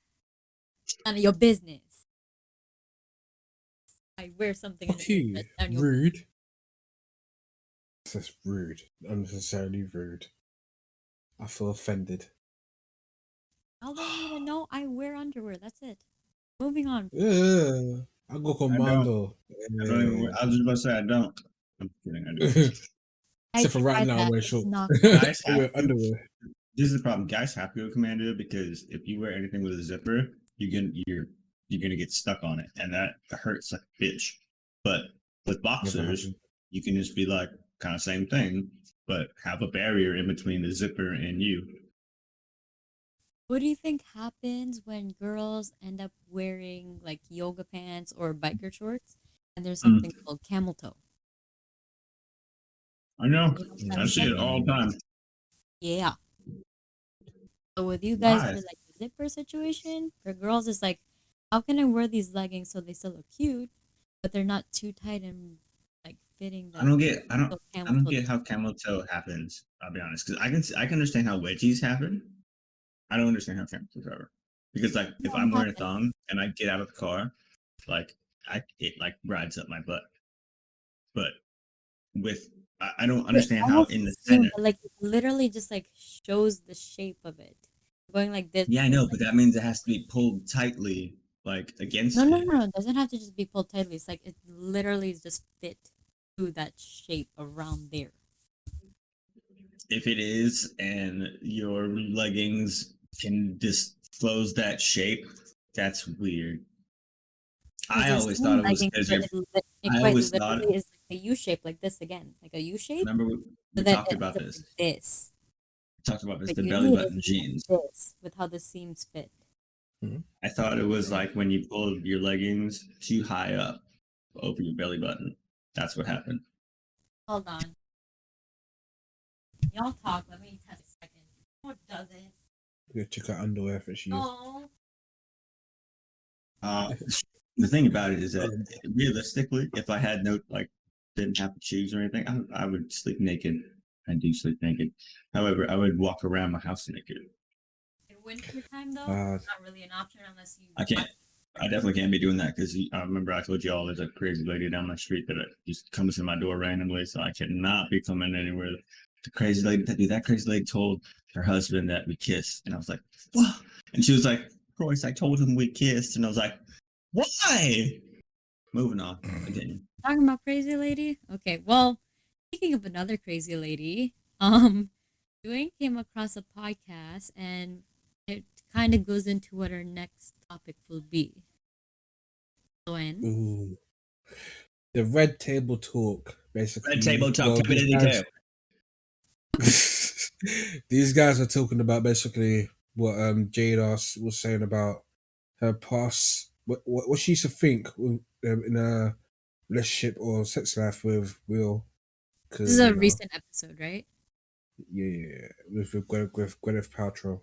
none of your business. I wear something. Rude. That's rude. Unnecessarily rude. I feel offended. I don't even know. I wear underwear. That's it. Moving on. Yeah, I go commando. I don't even. I was just about to say I don't. I'm kidding. I do. Except for right now, I wear shorts. I wear underwear. This is the problem. Guys have to go commando because if you wear anything with a zipper, you're gonna get stuck on it, and that hurts like a bitch. But with boxers, you can just be like kind of same thing, but have a barrier in between the zipper and you. What do you think happens when girls end up wearing like yoga pants or biker shorts, and there's something called camel toe? I know. I see it all the time. Yeah. So with you guys, for like the zipper situation, for girls, it's like, how can I wear these leggings so they still look cute, but they're not too tight and like fitting? I don't get how camel toe happens. I'll be honest, because I can understand how wedgies happen. I don't understand how camel toes happen because like if I'm wearing a thong and I get out of the car, like it like rides up my butt, but with I don't understand how in the center. Like it literally just like shows the shape of it. Going like this. Yeah, I know, but that means it has to be pulled tightly, like against. No. It doesn't have to just be pulled tightly. It's like it literally just fit to that shape around there. If it is, and your leggings can disclose that shape, that's weird. I always thought it was because I always thought it is like a U shape, like this again, like a U shape. Remember we talked about this. This. We talked about this. The belly button jeans. This with how the seams fit. I thought it was like when you pulled your leggings too high up over your belly button. That's what happened. Hold on. Y'all talk. Let me test a second. No, it doesn't. You check out underwear for shoes. No. The thing about it is that realistically, if I had didn't have to choose or anything, I would sleep naked. I do sleep naked. However, I would walk around my house naked. In winter time, though, it's not really an option unless you. I can't. I definitely can't be doing that because I remember I told you all there's a crazy lady down my street that just comes to my door randomly, so I cannot be coming anywhere. The crazy lady, that crazy lady told her husband that we kissed, and I was like, "What?" And she was like, "Royce, I told him we kissed," and I was like, "Why?" Moving on. Continue. Talking about crazy lady. Okay, well, speaking of another crazy lady, Dwayne came across a podcast, and it kind of goes into what our next topic will be. Dwayne. Ooh. The red table talk, basically. Red table talk. These guys are talking about basically what Jada was saying about her past what she used to think in a relationship or sex life with Will. This is a recent episode, right? Yeah, with Gwyneth Paltrow.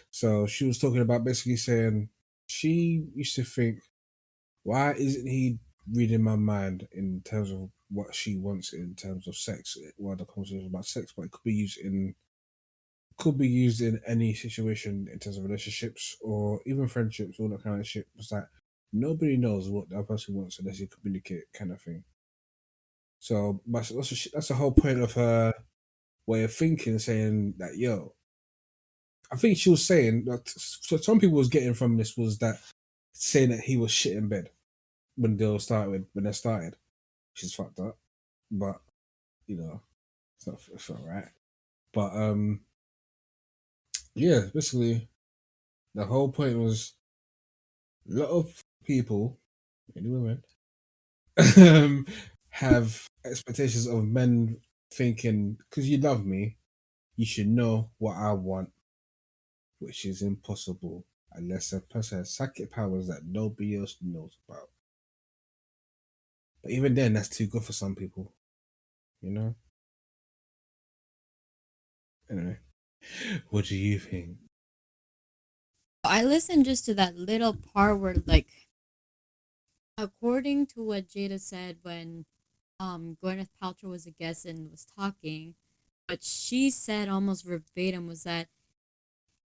So she was talking about basically saying she used to think, why isn't he reading my mind in terms of what she wants in terms of sex? Well, the conversation about sex, but it could be used in any situation in terms of relationships or even friendships, all that kind of shit. It's like nobody knows what the other person wants unless you communicate, kind of thing. So that's the whole point of her way of thinking, saying that, yo, I think she was saying that. So some people was getting from this was that saying that he was shit in bed when they started, which is fucked up. But you know, it's all right. But yeah, basically the whole point was a lot of people, many women, have expectations of men thinking, because you love me, you should know what I want, which is impossible unless a person has psychic powers that nobody else knows about. But even then, that's too good for some people, you know? Anyway, what do you think? I listened just to that little part where, like, according to what Jada said when Gwyneth Paltrow was a guest and was talking, what she said almost verbatim was that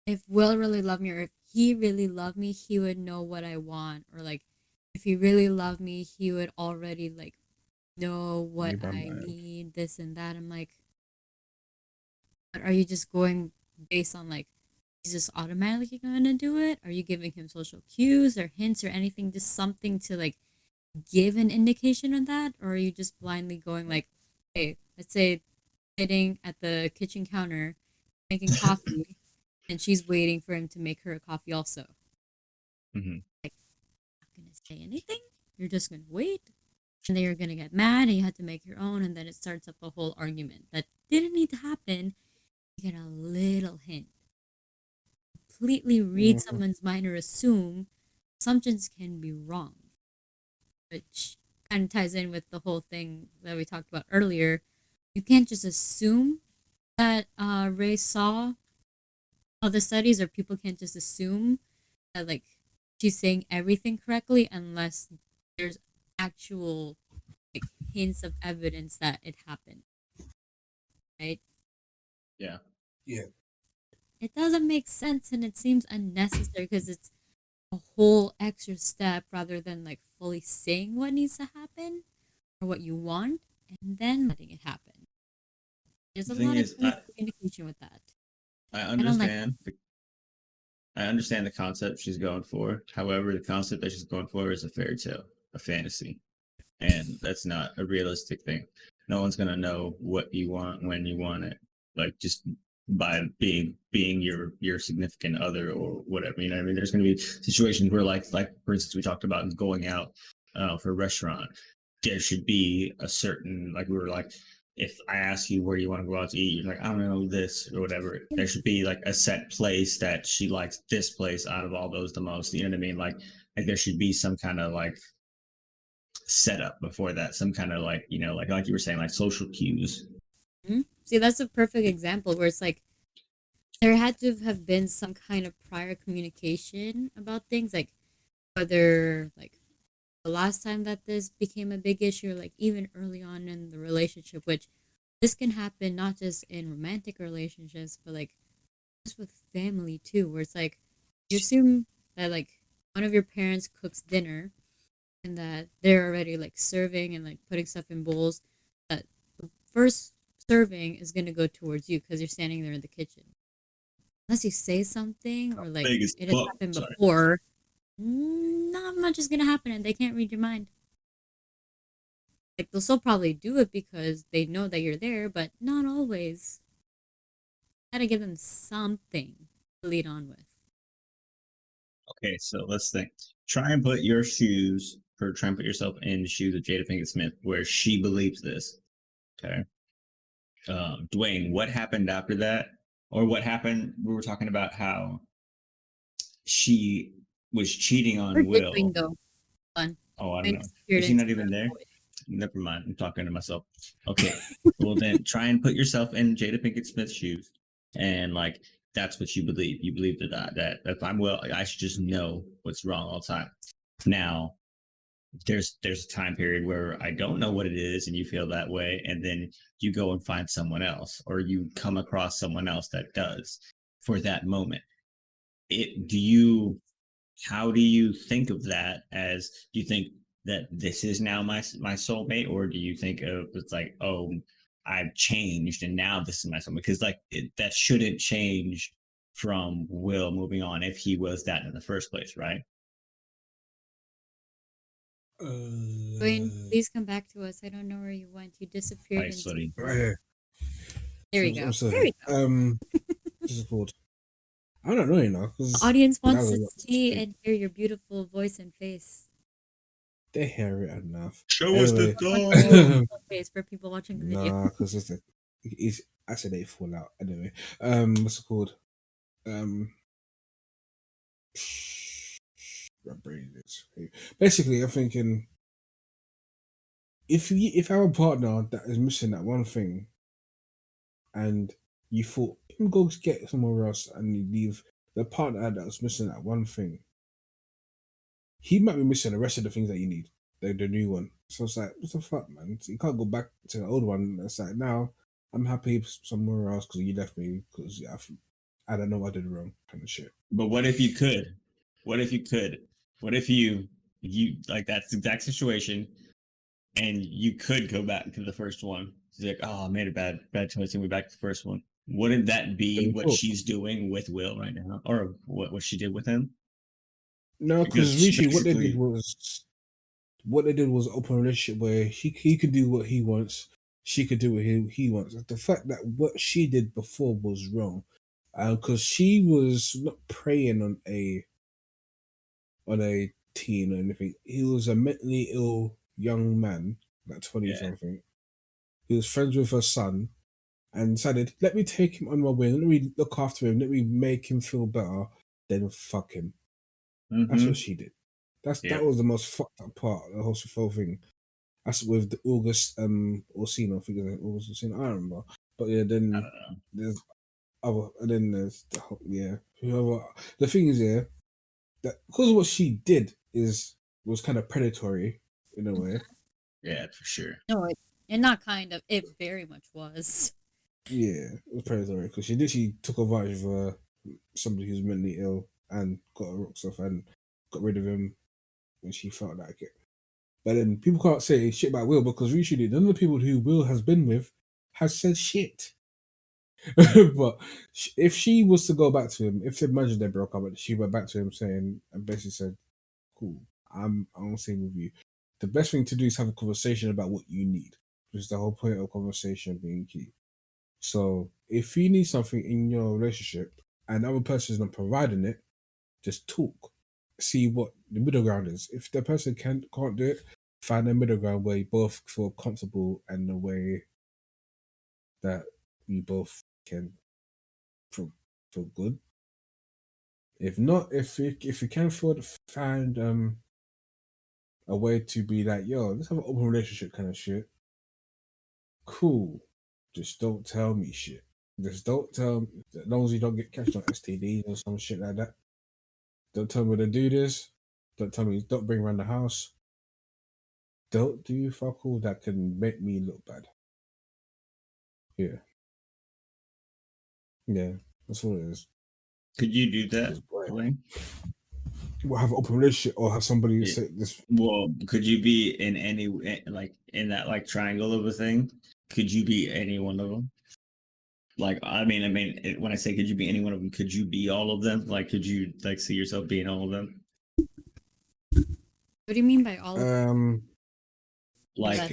if Will really loved me, or if he really loved me, he would know what I want, or like if he really loved me, he would already like know what Read my I mind. need, this and that. I'm like, but are you just going based on like he's just automatically gonna do it? Are you giving him social cues or hints or anything, just something to like give an indication of that, or are you just blindly going like, hey, let's say sitting at the kitchen counter making coffee, and she's waiting for him to make her a coffee also. Mm-hmm. Like, not gonna say anything. You're just gonna wait, and then you're gonna get mad, and you have to make your own, and then it starts up a whole argument that didn't need to happen. You get a little hint. Completely read Mhm. someone's mind or assume. Assumptions can be wrong, which kind of ties in with the whole thing that we talked about earlier. You can't just assume that Ray saw all the studies, or people can't just assume that like she's saying everything correctly unless there's actual like hints of evidence that it happened, right? Yeah. Yeah. It doesn't make sense and it seems unnecessary because it's a whole extra step rather than like fully saying what needs to happen or what you want and then letting it happen. There's The a thing lot of is, communication with that. I I don't like understand. I understand the concept she's going for. However, the concept that she's going for is a fairy tale, a fantasy, and that's not a realistic thing. No one's gonna know what you want when you want it, like just by being your significant other or whatever. You know what I mean? There's gonna be situations where, like for instance, we talked about going out for a restaurant. There should be a certain, like we were like, if I ask you where you want to go out to eat, you're like, I don't know, this or whatever. There should be like a set place that she likes this place out of all those the most. You know what I mean? Like there should be some kind of like setup before that, some kind of like, you know, like you were saying, like social cues. Mhm. See, that's a perfect example where it's like there had to have been some kind of prior communication about things, like whether like the last time that this became a big issue, or like even early on in the relationship, which this can happen not just in romantic relationships, but like just with family too, where it's like you assume that like one of your parents cooks dinner and that they're already like serving and like putting stuff in bowls, that the first serving is going to go towards you because you're standing there in the kitchen. Unless you say something or like Big as it has fuck. happened Sorry. before, not much is going to happen and they can't read your mind. Like they'll still probably do it because they know that you're there, but not always. Gotta give them something to lead on with. Okay, so let's think. Try and put your shoes, or try and put yourself in the shoes of Jada Pinkett Smith, where she believes this. Okay. Dwayne, what happened after that? Or what happened? We were talking about how she was cheating on Where'd Will. Bitcoin go? Fun. Oh, I Bitcoin don't know. disappeared Is he not into even the there? void. Never mind. I'm talking to myself. Okay. Well, then try and put yourself in Jada Pinkett Smith's shoes, and like that's what you believe. You believe that if I'm Will, I should just know what's wrong all the time. Now, there's a time period where I don't know what it is, and you feel that way, and then you go and find someone else, or you come across someone else that does for that moment. How do you think of that? As do you think that this is now my soulmate, or do you think of it's like, oh, I've changed and now this is my soulmate? Because like that shouldn't change from Will moving on if he was that in the first place, right? Bitcoin, please come back to us. I don't know where you went. You disappeared Right, into. Slutty. Right here. There we go. I'm sorry. There we go. This is called. I don't know, you know, because The audience wants to see and hear your beautiful voice and face. they hear it enough. Show us the Anyway. thong. Face for people watching the video. Nah, because it's I said they fall out anyway. What's it called? My brain is basically. I'm thinking if I have a partner that is missing that one thing, and you thought you can go get somewhere else, and you leave the partner that was missing that one thing, he might be missing the rest of the things that you need. The new one. So it's like, what the fuck, man? So you can't go back to the old one. It's like, now I'm happy somewhere else because you left me because I don't know what I did wrong, kind of shit. But what if you could? What if you could? What if you like that's the exact situation, and you could go back to the first one? It's like, oh, I made a bad choice and we're back to the first one. Wouldn't that be what she's doing with Will right now, or what she did with him? No, Because because she literally basically- what they did was an open relationship where he could do what he wants, she could do what he wants. The fact that what she did before was wrong, because she was not preying on a teen or anything. He was a mentally ill young man, like 20 something. He was friends with her son and decided, let me take him on my wing, let me look after him, let me make him feel better, then fuck him. That's what she did. That was the most fucked up part of the whole thing. That's with the August Orsino, I think it's August Orsino, I don't remember. But yeah, then there's other, and then there's whoever. The thing is, yeah, that because of what she did was kind of predatory in a way. Yeah, for sure. No, and not kind of. It very much was. Yeah, it was predatory because she literally took advantage of somebody who's mentally ill and got her rocks off and got rid of him when she felt like it. But then people can't say shit about Will because usually none of the people who Will has been with has said shit. But if she was to go back to him, if imagine they broke up, she went back to him saying and basically said, "Cool, I'm staying with you." The best thing to do is have a conversation about what you need, which is the whole point of conversation being key. So if you need something in your relationship and the other person is not providing it, just talk. See what the middle ground is. If the person can't do it, find a middle ground where you both feel comfortable and the way that you both can feel good. If not, if you can find a way to be like, yo, let's have an open relationship kind of shit. Cool. Just don't tell me shit. Just don't tell me, as long as you don't get catched on STDs or some shit like that. Don't tell me to do this. Don't tell me, don't bring around the house. Don't do fuck all that can make me look bad. Yeah. Yeah, that's what it is. Could you do that, Dwayne? Well, have an open relationship or have somebody say this. Well, could you be in any like in that like triangle of a thing? Could you be any one of them? Like, I mean, when I say could you be any one of them, could you be all of them? Like, could you like see yourself being all of them? What do you mean by all of them? Like,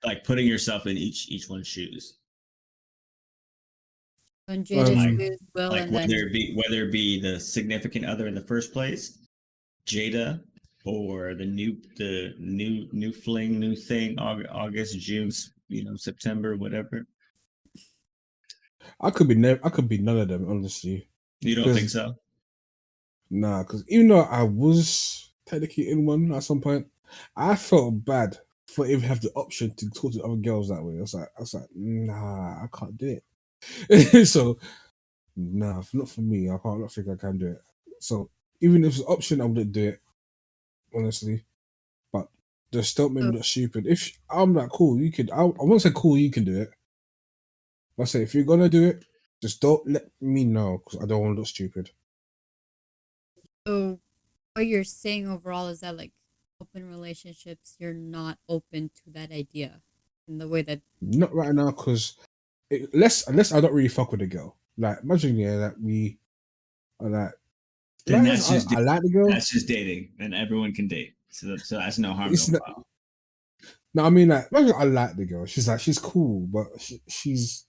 like putting yourself in each one's shoes. When Jada's shoes, Will, like and whether it be the significant other in the first place, Jada, or the new fling, new thing, August, June, September, whatever. I could be none of them, honestly. You don't think so? Nah, because even though I was technically in one at some point, I felt bad for even have the option to talk to other girls that way. I was like, nah, I can't do it. So nah, not for me. I can't. I don't think I can do it. So even if it's an option, I wouldn't do it honestly. But just don't make me So, look stupid. If I'm like cool, you can. I won't say cool. You can do it. I say if you're gonna do it, just don't let me know because I don't want to look stupid. so what you're saying overall is that like open relationships, you're not open to that idea in the way that Not right now because unless I don't really fuck with the girl. Like imagine that we are Then like I like the girl. that's just dating, and everyone can date. So that's no harm, no It's not, foul. no, I mean like imagine I like the girl. She's cool, but she's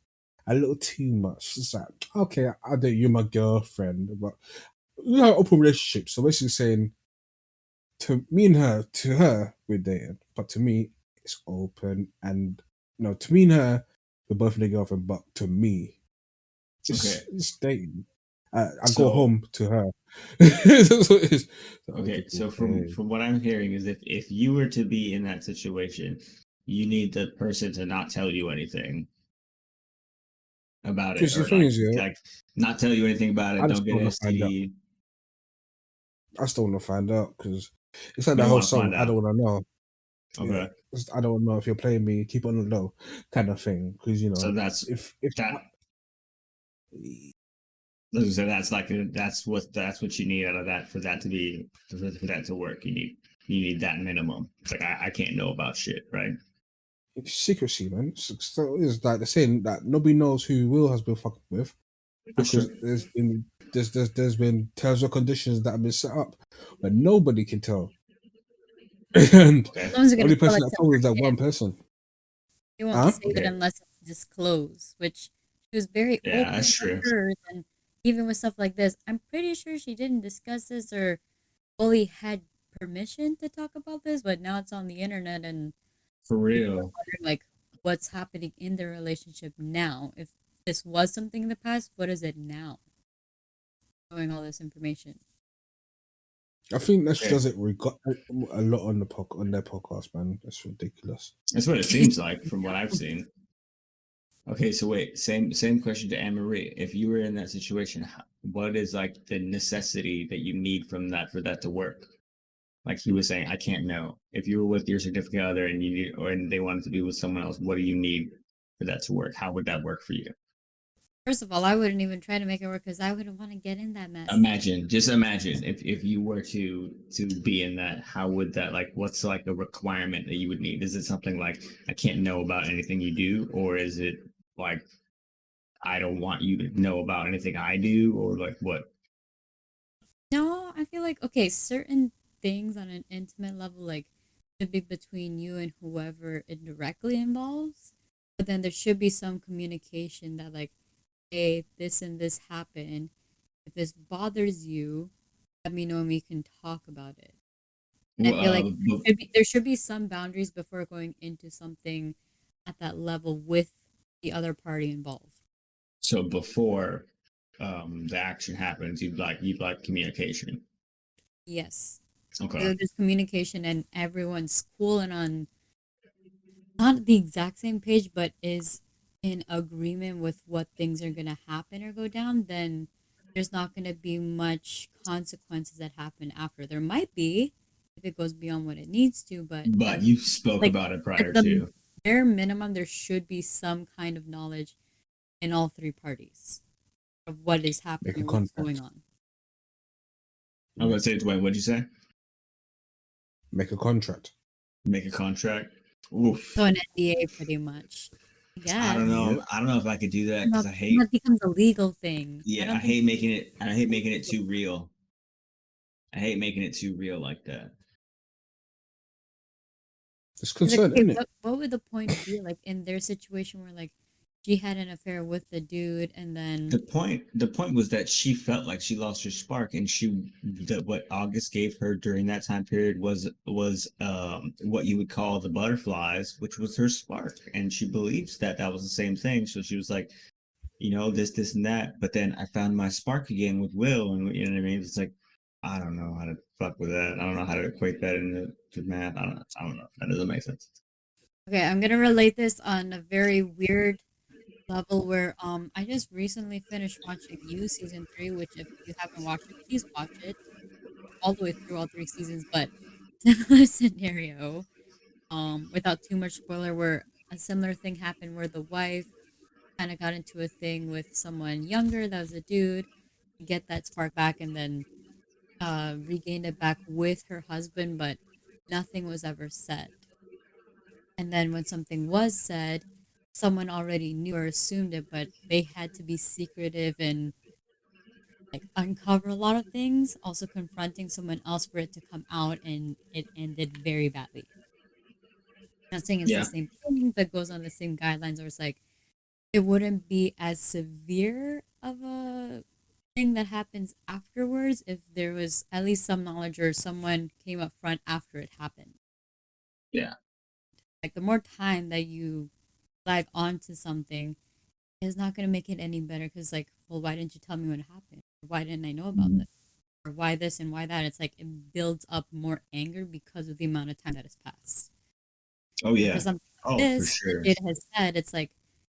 a little too much. She's like okay, I date you, my girlfriend, but open relationship. So basically saying to me and her, to her we're dating, but to me it's open and no, to me and her we're both the girlfriend, but to me Okay. it's dating. I go So home to her. That's what it is. okay, so from what I'm hearing is if you were to be in that situation, you need the person to not tell you anything about it, Because the or thing is, yeah, like not tell you anything about I it. just Don't get don't an want to find out. STD. I still want to find out because it's like You that don't whole want to song. find I out. don't want to know. Yeah, Okay, I don't want to know if you're playing me. Keep it on the low, kind of thing. Because so that's if that. So that's what you need out of that for that to be for that to work. You need that minimum. It's like I can't know about shit, right? it's secrecy, man. So it's like the saying that nobody knows who Will has been fucking with That's true. because there's been terms or conditions that have been set up, but nobody can tell. And Okay. no one's the gonna only tell person it that to told is that her. one person. They won't Huh? say it Okay. unless it's disclosed, which she was very Yeah, open that's with true. hers. And even with stuff like this, I'm pretty sure she didn't discuss this or fully had permission to talk about this, but now it's on the internet and For people are real. wondering like what's happening in their relationship now. If this was something in the past, what is it now? Showing all this information. I think that she Okay. does it a lot on on their podcast, man. That's ridiculous. That's what it seems like from what I've seen. Okay, so wait, same question to Anne Marie. If you were in that situation, what is like the necessity that you need from that for that to work? Like he was saying, I can't know. If you were with your significant other and and they wanted to be with someone else, what do you need for that to work? How would that work for you? First of all, I wouldn't even try to make it work because I wouldn't want to get in that mess. Just imagine if you were to be in that, how would that like what's like a requirement that you would need? Is it something like I can't know about anything you do, or is it like I don't want you to know about anything I do, or like what? No, I feel like okay, certain things on an intimate level like should be between you and whoever it directly involves. But then there should be some communication that like, hey, this and this happened. If this bothers you, let me know and we can talk about it. And I feel like there should be some boundaries before going into something at that level with the other party involved. So before the action happens, you'd like communication. Yes. Okay. There's communication and everyone's cool and on not the exact same page, but is in agreement with what things are going to happen or go down, then there's not going to be much consequences that happen after. There might be if it goes beyond what it needs to, but But you spoke like about it at prior the to. bare minimum, there should be some kind of knowledge in all three parties of what is Make a happening, what's going contract. on. I was gonna say, Dwayne, what'd you say? Make a contract. Make a contract. Oof. So an NDA, pretty much. I don't Yes. know. Yep. I don't know if I could do that because I hate. That becomes a legal thing. I Yeah, don't think I hate making it too real. I hate making it too real like that. It's like, concerned, okay, isn't it? what would the point be like in their situation where like she had an affair with the dude and then The point was that she felt like she lost her spark, and that what August gave her during that time period was what you would call the butterflies, which was her spark, and she believes that that was the same thing. So she was like, this and that. But then I found my spark again with Will, and you know what I mean. It's like I don't know how to fuck with that. I don't know how to equate that into math. I don't know. That doesn't make sense. Okay, I'm gonna relate this on a very weird level where I just recently finished watching You season 3, which if you haven't watched it, please watch it all the way through all 3 seasons. But similar scenario, without too much spoiler, where a similar thing happened where the wife kind of got into a thing with someone younger that was a dude, get that spark back, and then regained it back with her husband, but nothing was ever said. And then when something was said, someone already knew or assumed it, but they had to be secretive and like uncover a lot of things, also confronting someone else for it to come out, and it ended very badly. Not saying it's the Yeah. same thing, but goes on the same guidelines where it's like it wouldn't be as severe of a thing that happens afterwards if there was at least some knowledge or someone came up front after it happened. Yeah. Like the more time that you lag onto something is not going to make it any better because like, well, why didn't you tell me what happened? Or why didn't I know about this? Or why this and why that? It's like it builds up more anger because of the amount of time that has passed. Oh And for yeah. something like Oh, for this, like sure. Jada has said, it's like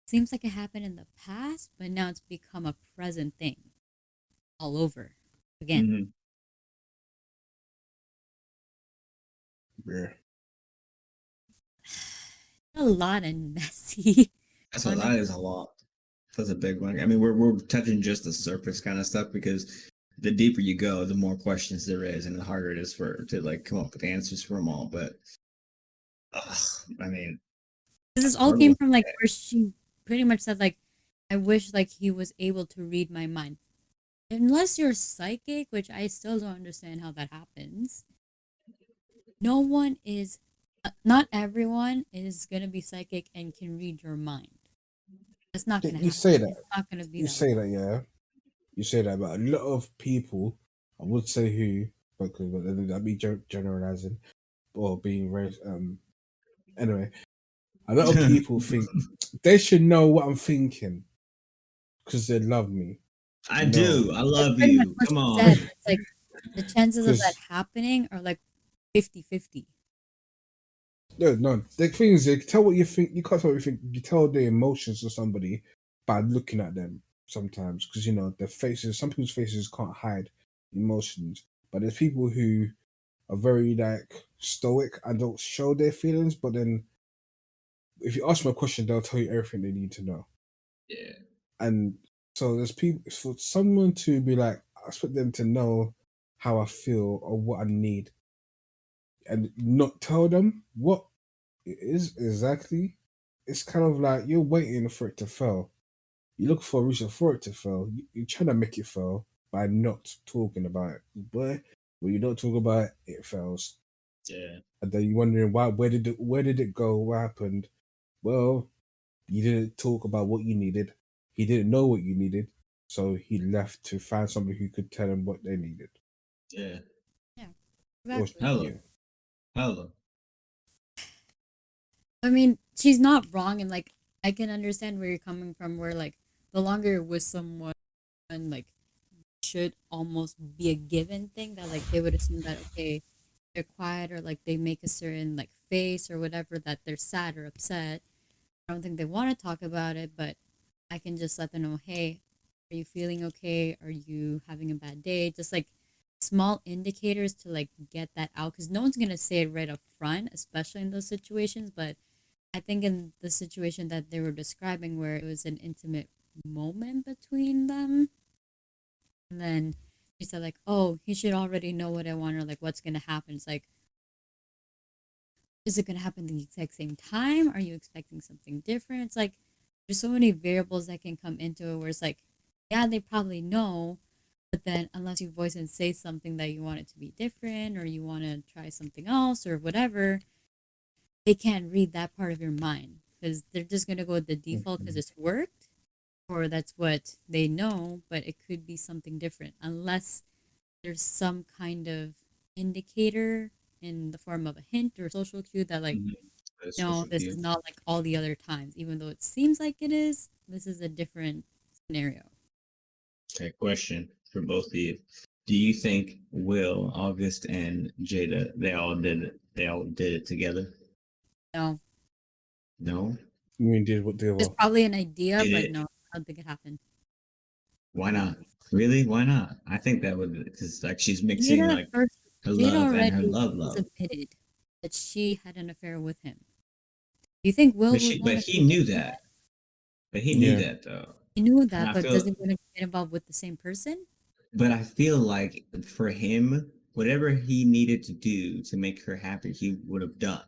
seems like it happened in the past, but now it's become a present thing all over again. Hmm. Yeah. A lot and messy. That is a lot. That's a big one. I mean, we're touching just the surface kind of stuff because the deeper you go, the more questions there is, and the harder it is to like come up with answers for them all. But I mean, This all hard came one. from like where she pretty much said like, I wish like he was able to read my mind. Unless you're psychic, which I still don't understand how that happens. No one is, not everyone is gonna be psychic and can read your mind. That's not gonna You happen. say that. It's not gonna be You that way. say that, yeah. You say that, but a lot of people, I would say who, because but then that'd be generalizing or being very. Anyway, a lot of people think they should know what I'm thinking because they love me. I No, do. I That's love pretty much you. what Come she on. said. It's like the chances of that because happening are like 50-50. no. The thing is, you can tell what you think. You can't tell what you think. You tell the emotions of somebody by looking at them sometimes, because you know their faces. Some people's faces can't hide emotions, but there's people who are very like stoic and don't show their feelings. But then, if you ask them a question, they'll tell you everything they need to know. Yeah. And so there's people for someone to be like, I expect them to know how I feel or what I need, and not tell them what it is exactly. It's kind of like you're waiting for it to fail. You look for a reason for it to fail. You're trying to make it fail by not talking about it. But when you don't talk about it, it fails. Yeah. And then you're wondering why. Where did it go? What happened? Well, you didn't talk about what you needed. He didn't know what you needed, so he left to find somebody who could tell him what they needed. Yeah. Yeah, Or exactly. Hello. yeah, Hello. I mean, she's not wrong, and like I can understand where you're coming from. Where like the longer you're with someone, like should almost be a given thing that like they would assume that okay, they're quiet or like they make a certain like face or whatever that they're sad or upset. I don't think they want to talk about it, but I can just let them know, hey, are you feeling okay? Are you having a bad day? Just like small indicators to like get that out because no one's gonna say it right up front, especially in those situations. But I think in the situation that they were describing, where it was an intimate moment between them, and then she said like, "Oh, he should already know what I want or like what's gonna happen." It's like, is it gonna happen the exact same time? Are you expecting something different? It's like there's so many variables that can come into it where it's like, yeah, they probably know, but then unless you voice and say something that you want it to be different or you want to try something else or whatever, they can't read that part of your mind because they're just gonna go with the default because mhm. it's worked or that's what they know, but it could be something different unless there's some kind of indicator in the form of a hint or social cue that like Mhm. That's no, social this is cue. not like all the other times even though it seems like it is. This is a different scenario. Okay, question for both of you. Do you think Will, August, and Jada they all did it together? No, No. You mean did what they it's were? probably an idea, Did but it? no, I don't think it happened. Why not? Really? Why not? I think that would, because like she's mixing Jada like first, her Jada love and her already love. admitted that she had an affair with him. Do you think Will would But want to he knew continue that? that. But he knew Yeah. that though. He knew And that, I but feel, doesn't want to get involved with the same person. but I feel like for him, whatever he needed to do to make her happy, he would have done.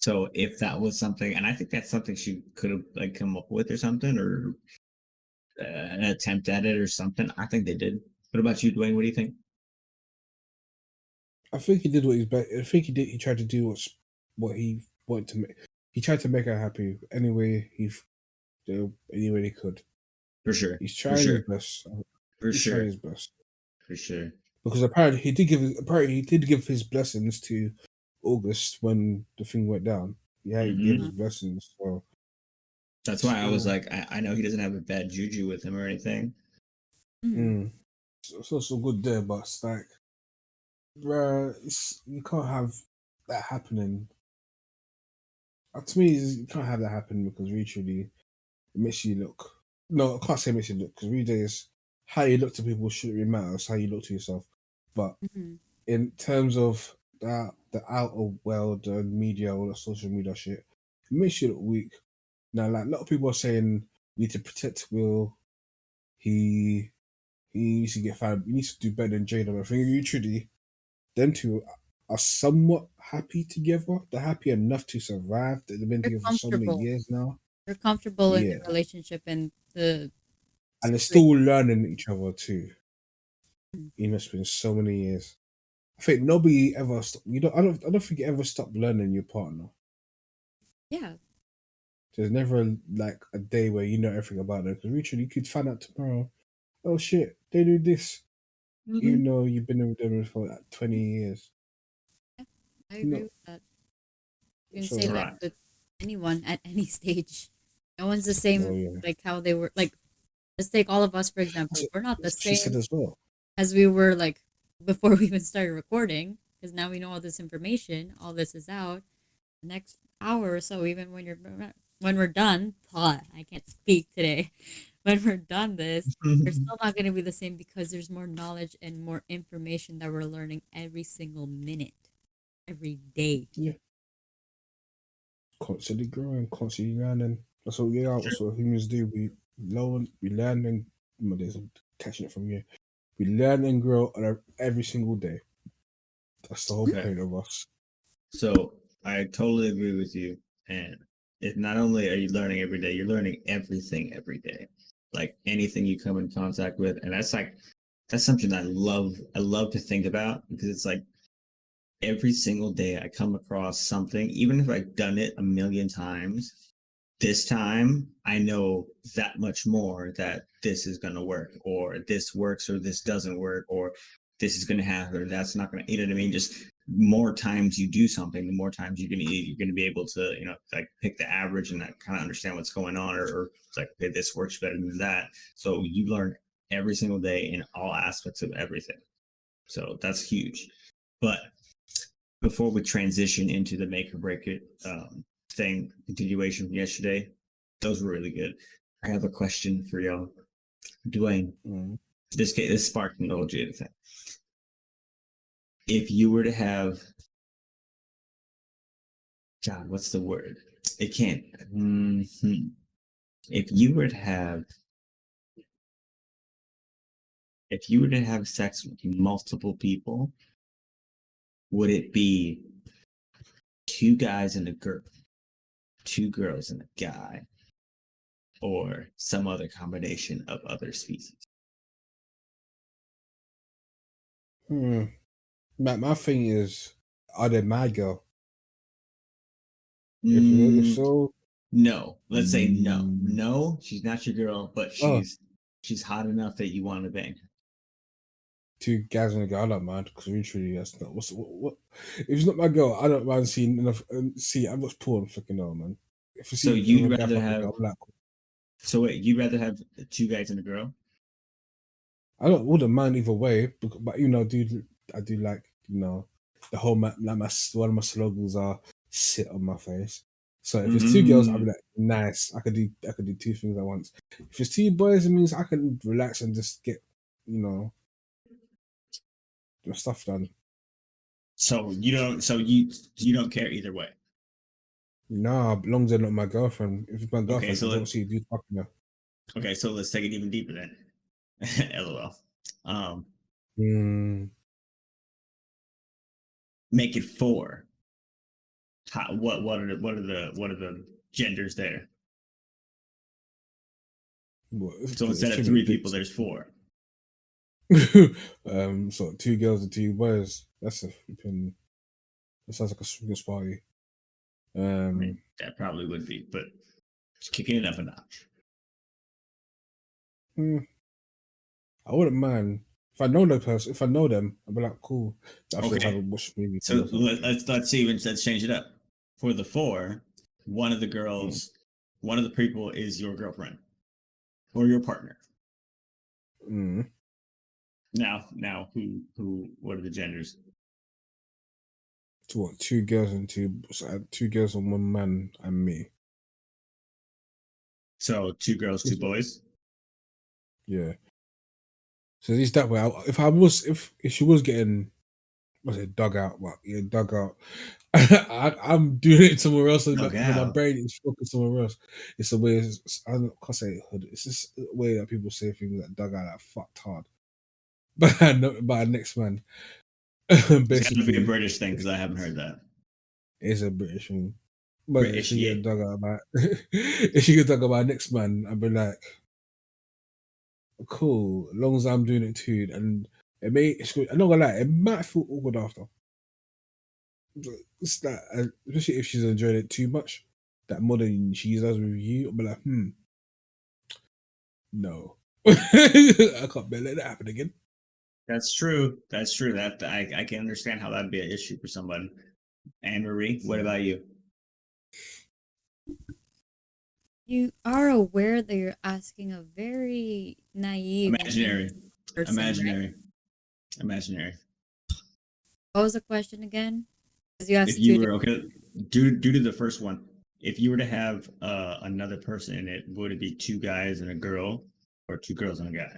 So if that was something, and I think that's something she could have like come up with or something, or an attempt at it or something. I think they did. What about you, Dwayne? What do you think? I think he did what he's best. I think he did. He tried to do what he wanted to make. He tried to make her happy anyway. Any way he could. For sure. He's For trying his sure. best. For He's trying sure. his best For sure. because apparently he did give his blessings to August when the thing went down. Yeah, he gave his Hmm. blessings. So That's why I was so, like, I know he doesn't have a bad juju with him or anything. so good there, but it's like, bruh, you can't have that happening. To me, you can't have that happen because literally it makes you look. No, I can't say it makes you look because really is how you look to people shouldn't really matter. It's how you look to yourself. But in terms of the outer world, the media, all the social media shit, it makes you look weak. Now, like a lot of people are saying, we need to protect Will. He needs to get fired. He needs to do better than Jada. But I think literally, them two are somewhat happy together. They're happy enough to survive. They've been They're together for so many comfortable. years now. They're comfortable in Yeah, the relationship and the and they're situation. still learning each other too. You know, it's been so many years. I think nobody ever. I don't think you ever stop learning your partner. Yeah, There's never like a day where you know everything about them. Because literally, you could find out tomorrow. Oh shit, they do this. You know, you've been with them for like 20 years. I agree No, with that. You can so say that Right. with anyone at any stage. No one's the oh same yeah, like how they were. Like, let's take all of us for example. We're not the that's what she said same as well. as we were like before we even started recording, because now we know all this information. All this is out. The next hour or so, even when we're done, I can't speak today. When we're done this, we're still not going to be the same because there's more knowledge and more information that we're learning every single minute, every day. Yeah, constantly growing, constantly learning. That's what we are. That's what humans do. We learn and there's catching it from you. We learn and grow every single day. That's the whole Okay. point of us. So I totally agree with you. And it not only are you learning every day, you're learning everything every day. Like anything you come in contact with. And that's something I love. I love to think about because it's like every single day I come across something, even if I've done it a million times, this time I know that much more that this is going to work, or this works, or this doesn't work, or this is going to happen, or that's not going to, you know what I mean? Just more times you do something, the more times you're going to be able to, like pick the average and kind of understand what's going on, or it's like, okay, this works better than that. So you learn every single day in all aspects of everything. So that's huge. But before we transition into the make or break it thing, continuation from yesterday, those were really good. I have a question for y'all. Dwayne, this sparked an old Jada thing. If you were to have, God, what's the word? It can't. If you were to have, sex with multiple people, would it be two guys and a girl, two girls and a guy, or some other combination of other species? My thing is, are they my girl? If so, No. Let's say no. No, she's not your girl, but she's hot enough that you want to bang her. two guys and a girl, I don't mind because literally that's not what. If it's not my girl, I don't mind seeing enough. See, I watch porn, fucking hell, man. If I So see you'd a guy rather fucking have girl, I'm like, so wait, you'd rather have two guys and a girl? wouldn't mind either way, but I do like the whole one of my slogans are sit on my face. So if it's two girls, I'll be like, nice. I could do two things at once. If it's two boys, it means I can relax and just get my stuff done. So you don't care either way. Nah, as long as they're not my girlfriend. If it's my girlfriend, so I don't see you do fucking her. Okay, so let's take it even deeper then. LOL. Make it 4. What are the genders there? So instead of 3 people, there's 4. So 2 girls and 2 boys. That sounds like a swingers party. I mean, that probably would be, but just kicking it up a notch. I wouldn't mind if I know the person. If I know them, I'd be like, cool. Okay. So let's see. Let's change it up. For the 4, one of the people is your girlfriend or your partner. Now, what are the genders? To what? 2 girls and 2 girls and 1 man and me. So 2 girls, 2 boys. Yeah. So at least that way, if she was getting, dug out, but yeah, dug out. I'm doing it somewhere else. My brain is focused somewhere else. It's a way. I can't say hood. It's just a way that people say things like dug out, like fucked hard. But by next man. Basically, it's gonna be a British thing because I haven't heard that. It's a British thing. But British, if she get dug out about if she get dug out by next man, I'd be like, cool, as long as I'm doing it too. And I'm not gonna lie, it might feel awkward after. It's like, especially if she's enjoying it too much, that more than she does with you, I'll be like, no. I can't let that happen again. That's true. That I can understand how that'd be an issue for somebody. Anne Marie, what about you? You are aware that you're asking a very naive imaginary person, right? Imaginary. What was the question again? You asked if you were okay, due to the first one, if you were to have another person in it, would it be 2 guys and a girl, or 2 girls and a guy?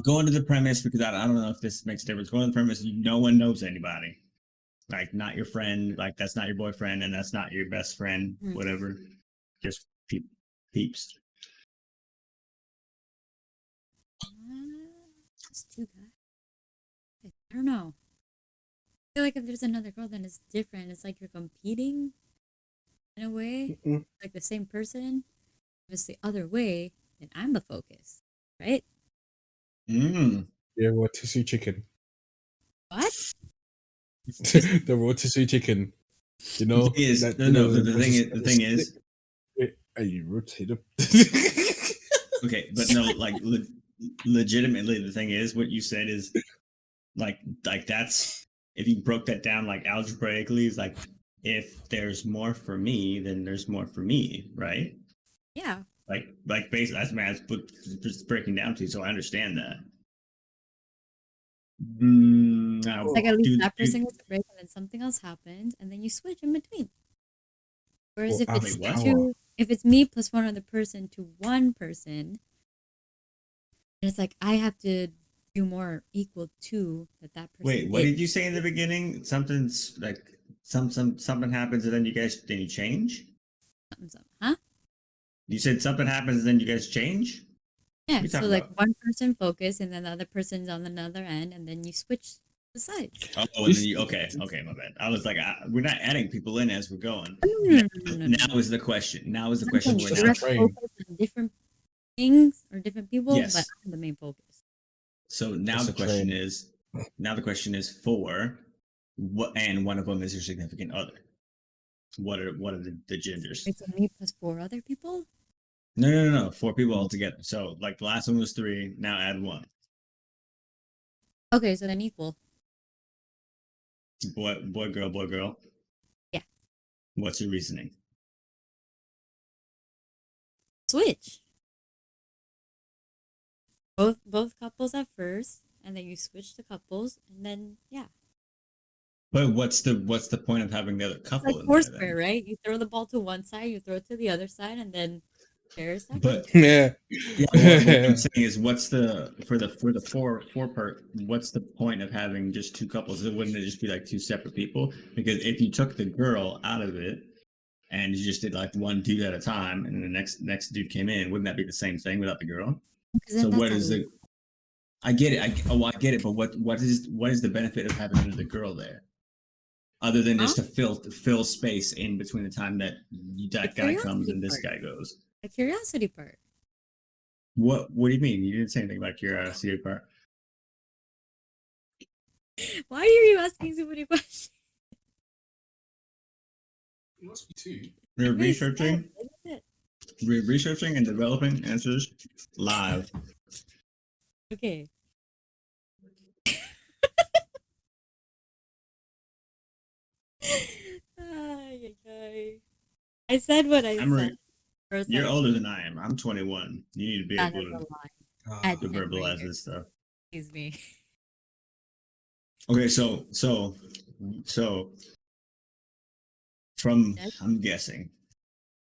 Going to the premise, because I don't know if this makes a difference. Going to the premise, no one knows anybody. Like, not your friend, like that's not your boyfriend, and that's not your best friend, whatever. Just peeps. It's 2 guys. I don't know. I feel like if there's another girl, then it's different. It's like you're competing in a way, like the same person. If it's the other way, then I'm the focus, right? Yeah, rotisserie chicken. What? The rotisserie chicken. You know, the thing is, are you rotated? Okay, but no, like legitimately, the thing is, what you said is like that's, if you broke that down like algebraically, it's like, if there's more for me, then there's more for me, right? Yeah. Like basically, that's math, but just breaking down to you, so I understand that. Like at least that person gets a break, and then something else happens, and then you switch in between. Whereas if it's me plus one other person to one person, and it's like I have to do more equal to that person. Wait, what did you say in the beginning? Something's like something happens, and then you change. Huh? You said something happens, and then you guys change. Yeah, so like one person focus, and then the other person's on another end, and then you switch the sides. Oh, and then okay, my bad. I was like, we're not adding people in as we're going. Now is the question. Now is the question. We're not focused on different things or different people, yes, but I'm the main focus. So now the question is, for what, and one of them is your significant other. What are the genders? It's me plus 4 other people. No. 4 people altogether. So like the last one was 3. Now add 1. Okay, so then equal. Boy, girl. Yeah. What's your reasoning? switch. Both couples at first, and then you switch the couples, and then yeah. But what's the point of having the other It's couple like in foursquare, there then? right? You throw the ball to one side, you throw it to the other side, and then there's that. But Yeah. yeah, what I'm saying is, what's the for the four part? What's the point of having just two couples? Wouldn't it just be like two separate people? Because if you took the girl out of it and you just did like one dude at a time, and then the next dude came in, wouldn't that be the same thing without the girl? Because So then what that's is the? I get it. I get it. But what is the benefit of having the girl there, other than just to fill space in between the time that that guy comes curiosity and this part. guy goes? The curiosity part. What do you mean? You didn't say anything about curiosity part. Why are you asking so many questions? It must be two. We're It makes researching. sense, doesn't it? We're researching and developing answers live. Okay. Ay, ay, ay. I said what I I'm said. First You're I older than I am. I'm 21. You need to be that able is a to lie. Ah, to verbalize this stuff. Excuse me. Okay, so from Yes. I'm guessing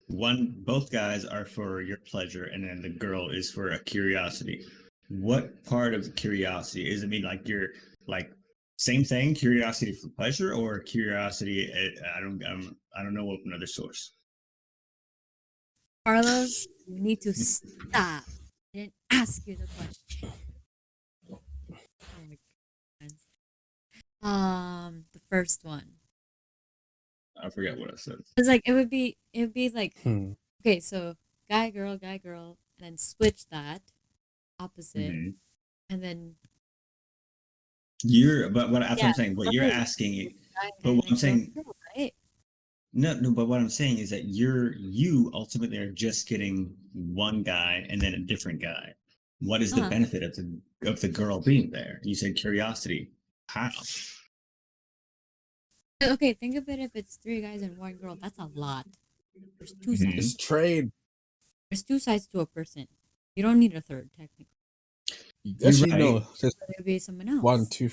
both guys are for your pleasure, and then the girl is for a curiosity. What part of the curiosity is it? Mean like you're like same thing, curiosity for pleasure, or curiosity? I don't know what another source. Carlos, you need to stop. I didn't ask you the question. Oh my god. The first one. I forget what I said. It's like it would be like Hmm. okay, so guy, girl, and then switch that opposite, Mhm. and then But what that's what yeah, I'm saying. What you're right. asking, Guy, but what I'm and girl, saying, right? no. But what I'm saying is that you ultimately are just getting one guy and then a different guy. What is the Uh-huh. benefit of the girl being there? You said curiosity. How? Okay, think of it if it's three guys and one girl. That's a lot. There's two Mhm. sides. It's trade. There's two sides to a person. You don't need a third, technically. Actually, right. no. There's But it would be someone else. 1, 2,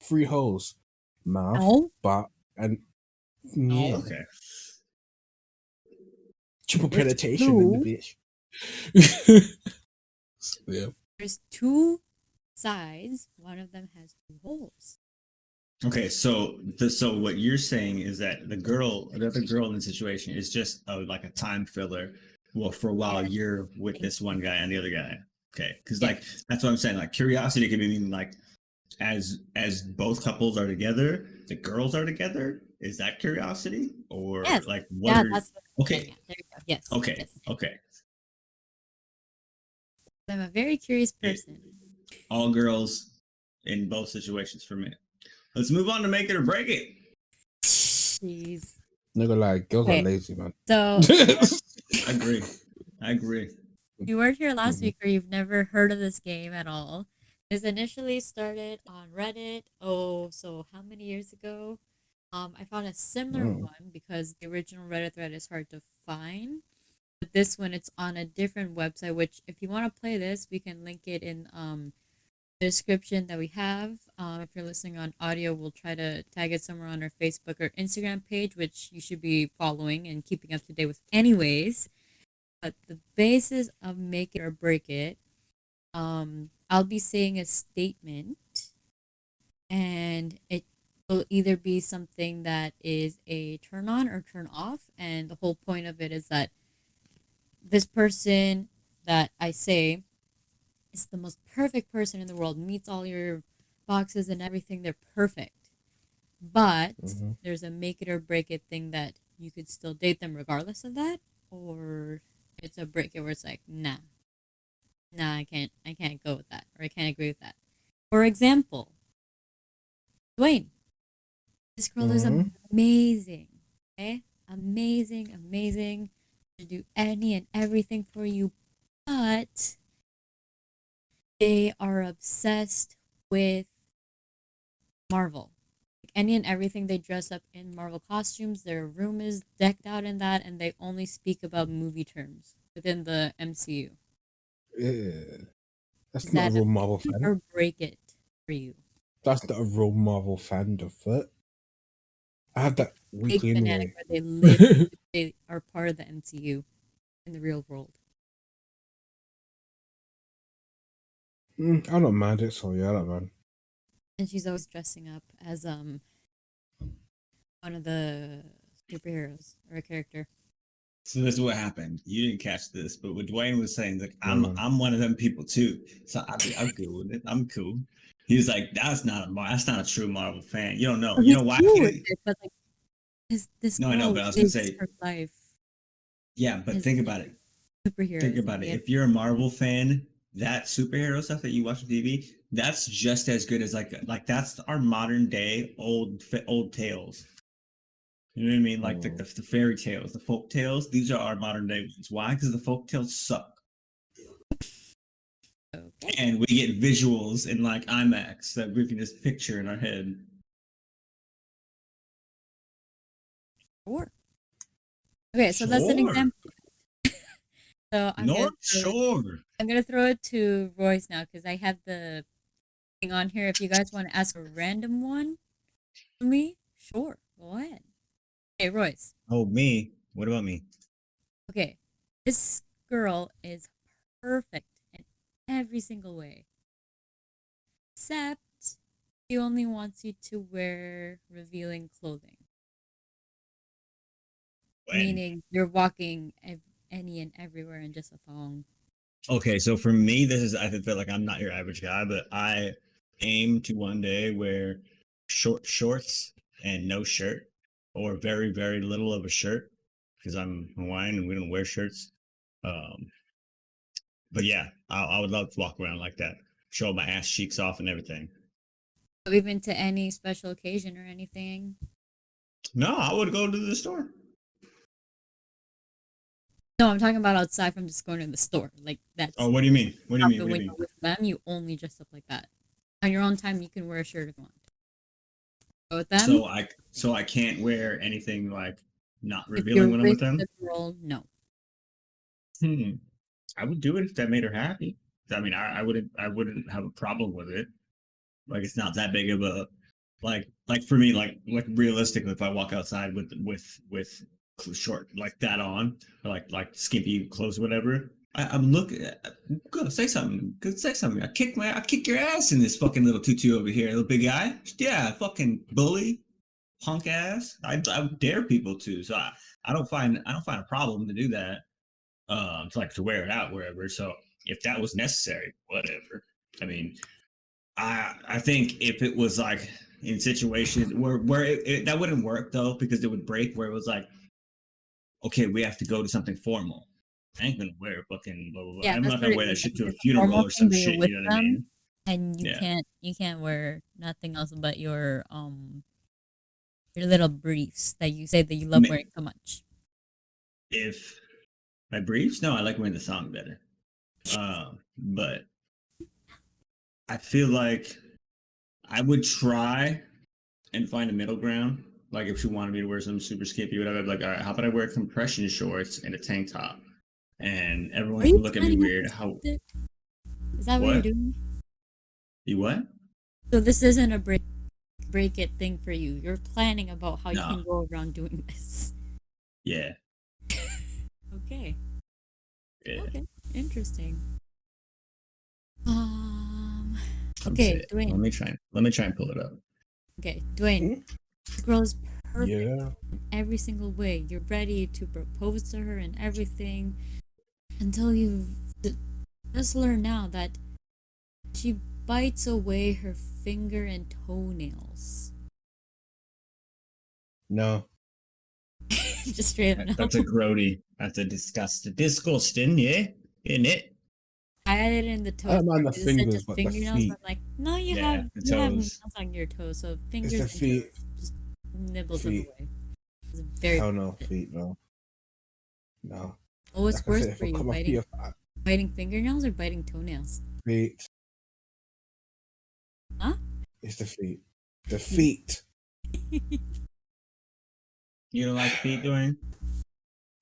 3 holes. Mouth, No. butt, and yeah. Okay. Triple There's penetration in the two. bitch. Yeah. There's two sides. One of them has two holes. Okay. So what you're saying is that the other girl in the situation is just like a time filler. Well, for a while Yes. you're with this one guy and the other guy. Okay. Because Yes. like that's what I'm saying. Like curiosity can mean like as both couples are together, the girls are together. Is that curiosity or Yes. like what? Yeah, Are, that's what I'm okay. getting at. There you go. Yes. Okay. Yes. Okay. I'm a very curious person. All girls in both situations for me. Let's move on to make it or break it. Jeez. Not gonna lie, girls are Okay. lazy, man. So I agree. I agree. if you weren't here last Mhm. week or you've never heard of this game at all, this initially started on Reddit. Oh, so how many years ago? I found a similar Mm. one because the original Reddit thread is hard to find. But this one, it's on a different website. Which, if you want to play this, we can link it in the description that we have. If you're listening on audio, we'll try to tag it somewhere on our Facebook or Instagram page, which you should be following and keeping up to date with, anyways. But the basis of make it or break it, I'll be saying a statement, and it will either be something that is a turn on or turn off. And the whole point of it is that this person that I say is the most perfect person in the world, meets all your boxes and everything. They're perfect. But Mhm. there's a make it or break it thing that you could still date them regardless of that, or it's a break it where it's like, nah, I can't go with that, or I can't agree with that. For example, Dwayne, this girl is Mhm. amazing. Okay? Amazing. To do any and everything for you, but they are obsessed with Marvel. Like any and everything they dress up in Marvel costumes. Their room is decked out in that, and they only speak about movie terms within the MCU. Yeah. That's Is not a that real a Marvel make fan. or break it for you? That's not a real Marvel fan of it. I have that Big weekly fanatic anyway. where they live, they are part of the MCU in the real world. I don't mind it, so yeah, I don't mind. And she's always dressing up as one of the superheroes or a character. So this is what happened. You didn't catch this, but what Dwayne was saying, like, Yeah. I'm one of them people too. So I'm cool with it. I'm cool. He was like, that's not a true Marvel fan. You don't know. Oh, You he's know why? cool with it, but like this No, I know, girl but I was gonna lives say, her life yeah, but as think about it. superheroes. Think about it. If you're a Marvel fan, that superhero stuff that you watch on TV, that's just as good as like that's our modern day old tales. You know what I mean? Like the fairy tales, the folk tales. These are our modern day ones. Why? Because the folk tales suck, Okay. and we get visuals in like IMAX that we can just picture in our head. Sure. Okay, so that's an Sure. example. So North Shore. I'm gonna throw it to Royce now because I have the thing on here. If you guys want to ask a random one for me, sure, go ahead. Hey, Royce. Oh, me. What about me? Okay, this girl is perfect in every single way, except she only wants you to wear revealing clothing. When? Meaning you're walking any and everywhere in just a thong. Okay, so for me, I feel like I'm not your average guy, but I aim to one day wear short shorts and no shirt, or very, very little of a shirt, because I'm Hawaiian and we don't wear shirts. But yeah, I would love to walk around like that, show my ass cheeks off and everything. So even to any special occasion or anything. No, I would go to the store. No, I'm talking about outside from just going to the store. Like that's Oh, what do you mean? What do you mean? What do when you you're mean? with them, you only dress up like that. On your own time, you can wear a shirt if you want. But with them, So I can't wear anything like not if revealing you're when I'm with with them. the girl, no. I would do it if that made her happy. I mean, I wouldn't have a problem with it. Like it's not that big of a like for me like realistically, if I walk outside with short like that on, or like skimpy clothes, or whatever. I'm looking. Go say something. Go say something. I kick your ass in this fucking little tutu over here, little big guy. Yeah, fucking bully, punk ass. I dare people to. So I don't find a problem to do that. To wear it out wherever. So if that was necessary, whatever. I mean, I think if it was like in situations where that wouldn't work though, because it would break where it was like, okay, we have to go to something formal. I ain't gonna wear fucking blah blah blah. Yeah, I'm that's not what gonna it wear that is. shit to a It's a funeral formal or some thing, but you're shit. with You know what I them, mean? and Yeah. you can't wear nothing else but your little briefs that you say that you love wearing so much. If my briefs, no, I like wearing the thong better. But I feel like I would try and find a middle ground. Like if she wanted me to wear something super skimpy, whatever, I'd be like, all right, how about I wear compression shorts and a tank top, and everyone Are you can look at me planning on weird. this How? it? Is that what you're What? doing? You what? So this isn't a break it thing for you. You're planning about how you No. can go around doing this. Yeah. Okay. Yeah. Okay. Interesting. Let's Okay, see. Dwayne. Let me try and pull it up. Okay, Dwayne. The girl is perfect Yeah. in every single way. You're ready to propose to her and everything until you just learn now that she bites away her finger and toenails. No. Just straight up no. That's a grody. That's a disgusting, yeah, isn't it? I added in the toes. I don't mind the part. It said fingers, just but the fingernails. feet. But I'm like, no, you Yeah, have the you have toes. nails on your toes, so It's fingers the and feet. toes just nibbles them Feet. away. It's very Hell no, feet, no. No. Oh, what's Like I worse said, if for I you, cut my biting feet, biting fingernails or biting toenails? feet. Huh? It's the feet. The feet. You don't like feet, Dwayne?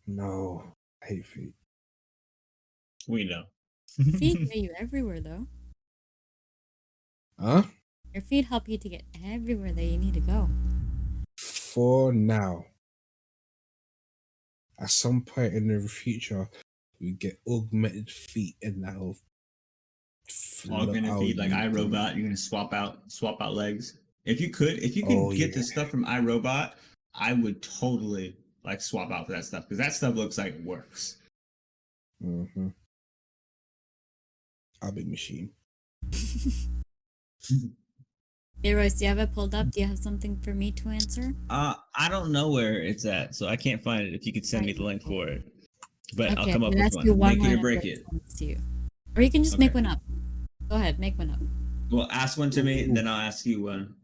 No, I hate feet. We know. Feet get you everywhere, though. Huh? Your feet help you to get everywhere that you need to go. For now. At some point in the future, we get augmented feet, and that'll Augmented feet, like iRobot. You're gonna swap out legs. If you could get the stuff from iRobot, I would totally like swap out for that stuff because that stuff looks like it works. Mm-hmm. I'll be machine. Hey Royce, do you have it pulled up? Do you have something for me to answer? I don't know where it's at, so I can't find it. If you could send me the link for it, but I'll come up I'm with ask you one. Make it or and break I'm it. gonna send it to you. Or you can just make one up. Go ahead, make one up. Well, ask one to me, then I'll ask you one.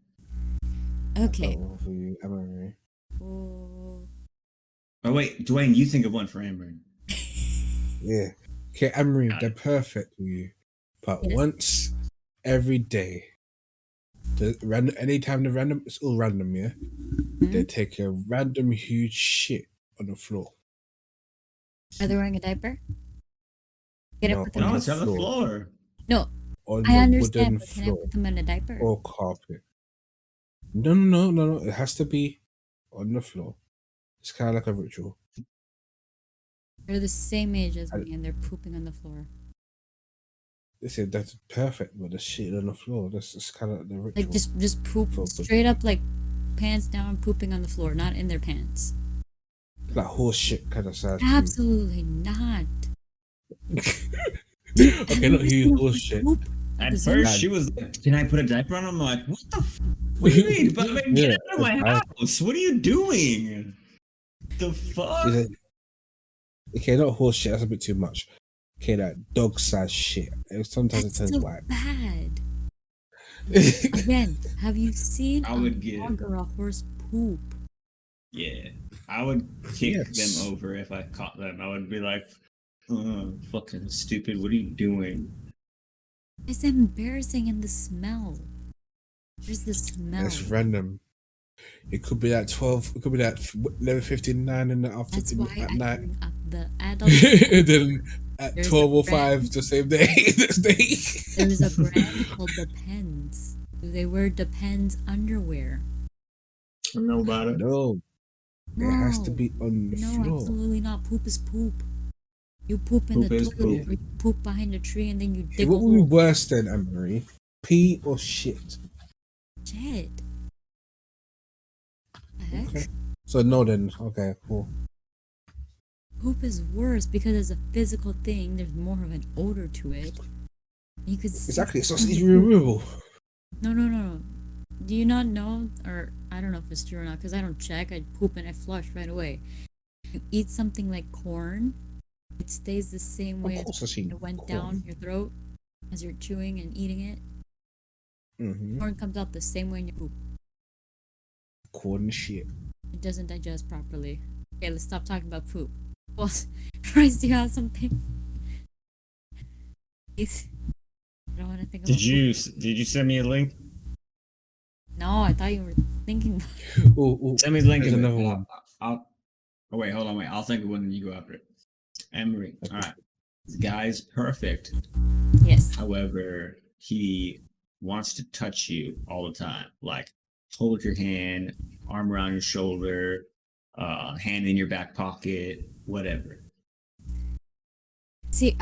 Okay. For you, Emery. Oh. Oh wait, Dwayne, you think of one for Amber. Yeah. Okay, Emery, Got they're it. perfect for you. But Yes. once every day, anytime it's all random, yeah? They take a random huge shit on the floor. Are they wearing a diaper? Get No, up with them. on No, the it's on the floor. floor. No, On I the understand, wooden but can I floor put them in a diaper? or carpet. No. It has to be on the floor. It's kind of like a ritual. They're the same age as me and they're pooping on the floor. They said that's perfect, but the shit on the floor. That's just kind of like the ritual. Like just poop For- straight up, like pants down, pooping on the floor, not in their pants. like horse shit kind of size. Absolutely not. Okay, not huge horse shit. Poop At the first, same- she was like, "Can I put a diaper on?" I'm like, "What the? What do you mean? But like, get Yeah, out of my it's house! What are you doing? The fuck?" Is it- Okay, not horse shit. That's a bit too much. Okay, that dog size shit. Sometimes That's it turns so white. bad. Again, have you seen I a would get- dog or a horse poop? Yeah, I would kick Yes. them over if I caught them. I would be like, "Fucking stupid! What are you doing?" It's embarrassing, and the smell. There's the smell. It's random. It could be that 12. It could be that 11:59 in the That's afternoon why at I night. bring up the adult. And then at There's a 12:05 the same day. Next day. There's a brand called Depends. They wear Depends underwear. I know about it. No, No, it has to be on the no, floor. absolutely not. Poop is poop. You poop in Poop the is toilet, poop. or you poop behind a tree, and then you Okay, dig a what would be hole. worse than Anne-Marie? Pee or shit? Shit. The heck? Okay. So no then. Okay, cool. Poop is worse because it's a physical thing. There's more of an odor to it. You could see Exactly. So from it's the removable. poop. No. Do you not know, or I don't know if it's true or not, because I don't check. I poop and I flush right away. You eat something like corn, it stays the same way Of as course I've seen it went corn. down your throat as you're chewing and eating it. Mm-hmm. Corn comes out the same way in your poop. Corn and shit. It doesn't digest properly. Okay, let's stop talking about poop. Well, Bryce, do you have something? Please. I don't want to think about Did you send me a link? poop. No, I thought you were thinking. Ooh. Send me the link. There's of it. another one. Oh wait, hold on, wait. I'll think of one and you go after it. Emery. Okay. All right. This guy's perfect. Yes. However, he wants to touch you all the time. Like hold your hand, arm around your shoulder, hand in your back pocket, whatever. See,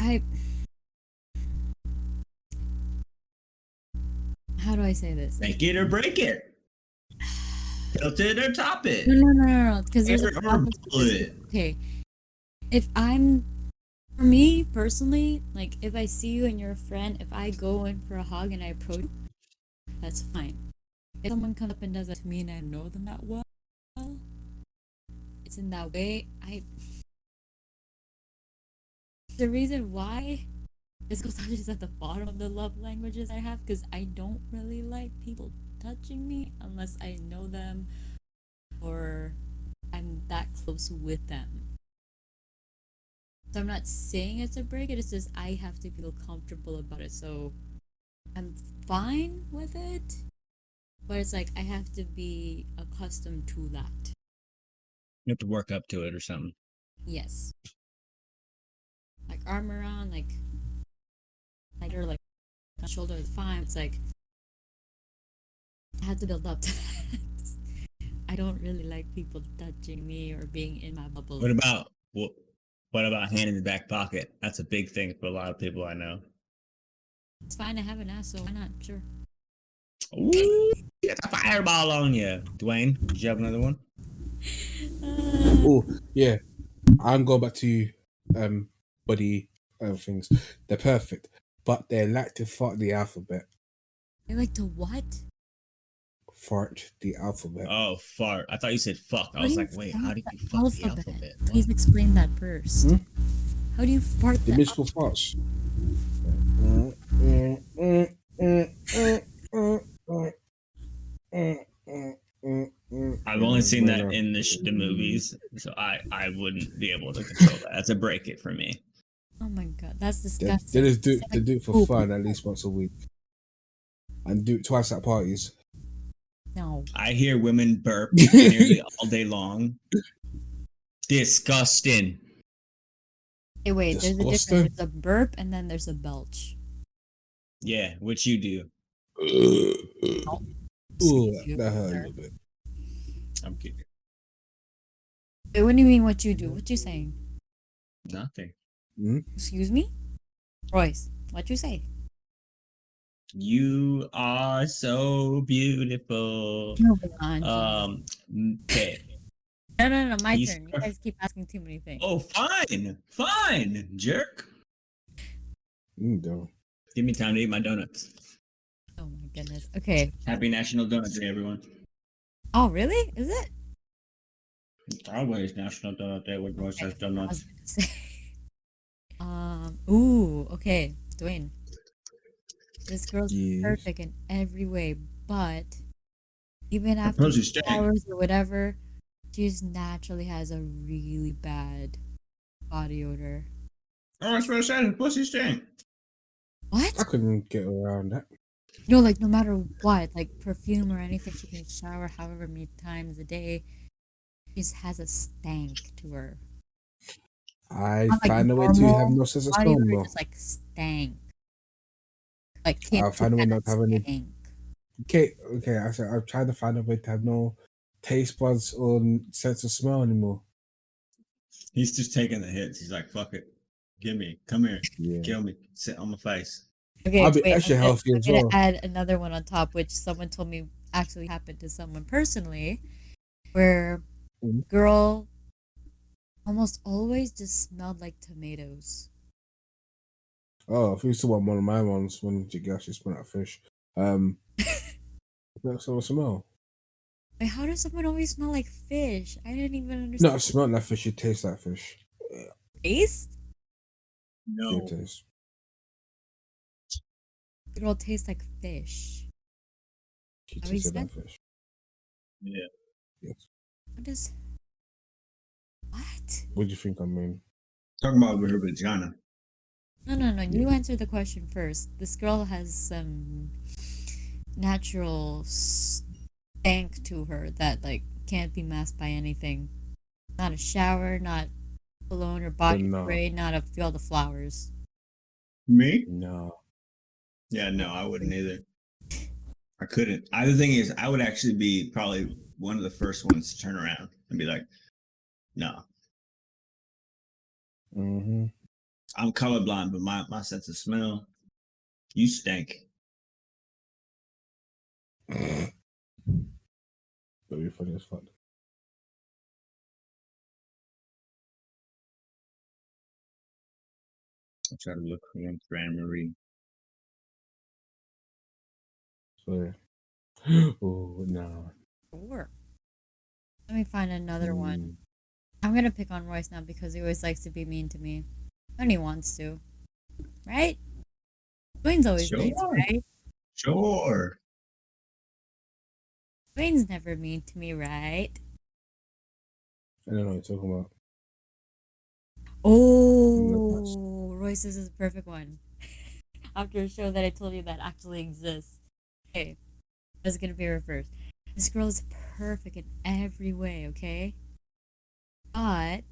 how do I say this? Make it or break it. Tilt it or top it. No. Because there's a Or problem. pull it. Okay. For me personally, like if I see you and you're a friend, if I go in for a hug and I approach, that's fine. If someone comes up and does that to me and I know them that well, it's in that way. The reason why physical touch is at the bottom of the love languages I have, because I don't really like people touching me unless I know them or I'm that close with them. So I'm not saying it's a break, it's just I have to feel comfortable about it. So I'm fine with it, but it's like I have to be accustomed to that. You have to work up to it or something. Yes. Like arm around, like or like shoulder is fine. It's like I have to build up to that. I don't really like people touching me or being in my bubble. What about hand in the back pocket? That's a big thing for a lot of people I know. It's fine to have an ass, so why not? Sure. Ooh, get a fireball on you, Dwayne. Did you have another one? Oh, yeah. I'm going back to body things. They're perfect, but they like to fart the alphabet. They like to what? Fart the alphabet. Oh, fart. I thought you said fuck. I was like, wait, how do you fuck the alphabet? Please explain that first. How do you fart The musical farts. I've only seen that in the movies, so I wouldn't be able to control that. That's a break it for me. Oh my god, that's disgusting. They do it for fun at least once a week, and do it twice at parties. No. I hear women burp nearly all day long. Disgusting. Hey, wait, there's a difference. There's a burp and then there's a belch. Yeah, which you do. Ooh, that hurt a little bit. I'm kidding. Wait, what do you mean what you do? What you saying? Nothing. Excuse me? Royce, what you say? You are so beautiful. Moving on. Okay. No, my turn. You guys keep asking too many things. Oh, fine, jerk. No. Give me time to eat my donuts. Oh my goodness. Okay. Happy National Donut Day, everyone. Oh, really? Is it? It's always National Donut Day with Royce has donuts. Ooh, okay. Dwayne. This girl's perfect in every way, but even after hours or whatever, she just naturally has a really bad body odor. Oh, that's what I said. Pussy stink. What? I couldn't get around that. No, like no matter what, like perfume or anything, she can shower however many times a day. She just has a stank to her. I Not like find a way to have no sense of smell, though. just like stank. Like I'll find a way not to have any. stank. Okay. I said I'm trying to find a way to have no taste buds or sense of smell anymore. He's just taking the hits. He's like, fuck it. Come here. Yeah. Kill me. Sit on my face. Okay, I'll be extra healthy as well. I'm gonna add another one on top, which someone told me actually happened to someone personally, where girl almost always just smelled like tomatoes. Oh, I think it's one of my ones when you actually smell that fish. That's all smell. Wait, how does someone always smell like fish? I didn't even understand. Not smell that fish, you taste that fish. Taste? No. Taste. The girl tastes like fish. She tasted that fish. Yeah. Yes. What? What do you think I mean? Talking about her vagina. No. You answer the question first. This girl has some natural stank to her that like can't be masked by anything. Not a shower, not cologne or body spray, not a field of flowers. Me? No. Yeah, no, I wouldn't either. I couldn't. The thing is, I would actually be probably one of the first ones to turn around and be like, no. Mm-hmm. I'm colorblind, but my sense of smell, you stink. That'd be funny as fuck. I'll try to look for one for Anne Marie. Sorry. Oh, no. Sure. Let me find another one. I'm gonna pick on Royce now because he always likes to be mean to me. When he wants to. Right? Dwayne's always mean to me, right? Sure. Dwayne's never mean to me, right? I don't know what you're talking about. Oh, Royce, this is a perfect one. After a show that I told you that actually exists. Okay. That's gonna be reversed. This girl is perfect in every way, okay? But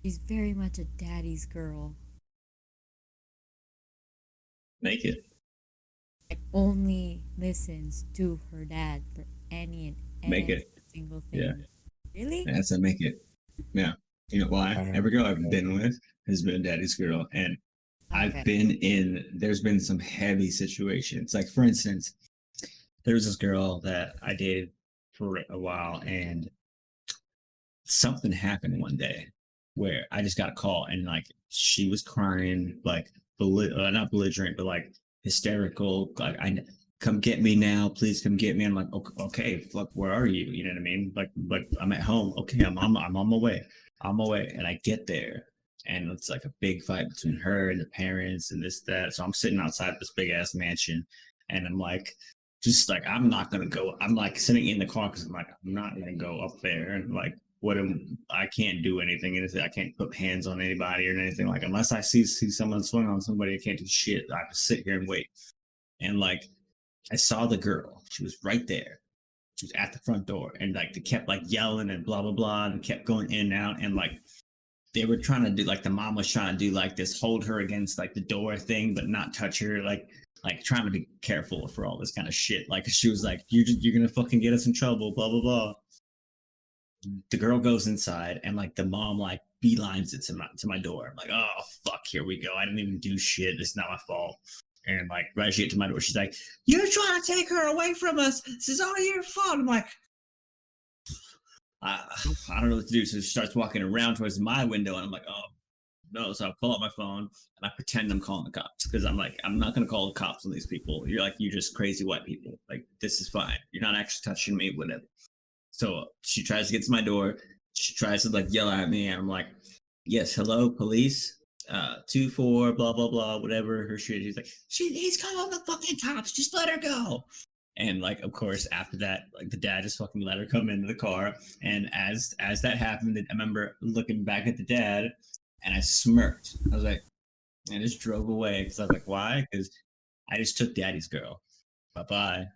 she's very much a daddy's girl. Make it. Like only listens to her dad for any and Make every it. single thing. Yeah. Really? That's a make it. Yeah. You know why? Every girl I've been with has been a daddy's girl. And I've been there's been some heavy situations. Like, for instance, there was this girl that I dated for a while, and something happened one day where I just got a call, and like she was crying, like not belligerent, but like hysterical. Like, I come get me now, please come get me. I'm like, okay, fuck, where are you? You know what I mean? Like I'm at home. Okay, I'm on my way. I'm on my way, and I get there, and it's like a big fight between her and the parents and this that. So I'm sitting outside this big ass mansion, and I'm like, just like, I'm not gonna go. I'm like sitting in the car because I'm like, I'm not gonna go up there and like, I can't do anything. I can't put hands on anybody or anything. Like, unless I see someone swing on somebody, I can't do shit. I have to sit here and wait. And like, I saw the girl. She was right there. She was at the front door, and like they kept like yelling and blah blah blah, and kept going in and out, and like they were trying to do, like, the mom was trying to do like this, hold her against like the door thing, but not touch her, like trying to be careful for all this kind of shit. Like, she was like, you're gonna fucking get us in trouble, blah blah blah. The girl goes inside, and like the mom like beelines it to my door. I'm like, oh fuck, here we go. I didn't even do shit. It's not my fault. And like right as she get to my door, she's like, "You're trying to take her away from us. This is all your fault." I'm like, I don't know what to do. So she starts walking around towards my window, and I'm like, oh no. So I pull out my phone and I pretend I'm calling the cops, because I'm like, I'm not gonna call the cops on these people. You're just crazy white people. Like, this is fine. You're not actually touching me, whatever. So she tries to get to my door. She tries to like yell at me, and I'm like, yes, hello, police. 2-4, blah blah blah, whatever her shit. He's like, he's calling the fucking cops. Just let her go. And like, of course, after that, like the dad just fucking let her come into the car. And as that happened, I remember looking back at the dad, and I smirked. I was like, and just drove away, because I was like, why? Because I just took daddy's girl. Bye bye.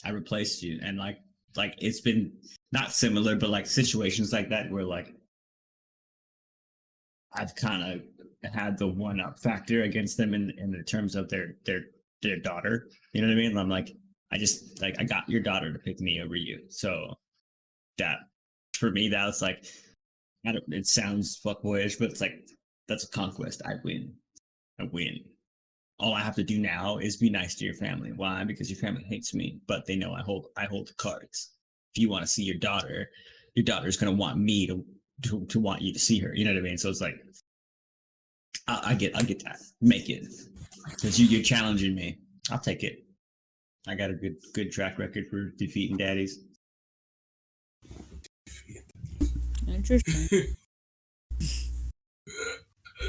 I replaced you. And like it's been not similar, but like situations like that where like I've kind of had the one up factor against them in the terms of their daughter. You know what I mean? I'm like, I got your daughter to pick me over you. So that, for me, that was like, it sounds fuckboyish, but it's like, that's a conquest. I win. All I have to do now is be nice to your family. Why? Because your family hates me, but they know I hold the cards. If you want to see your daughter's going to want me to want you to see her. You know what I mean? So it's like, I get that. Make it. Because you're challenging me. I'll take it. I got a good track record for defeating daddies. Interesting.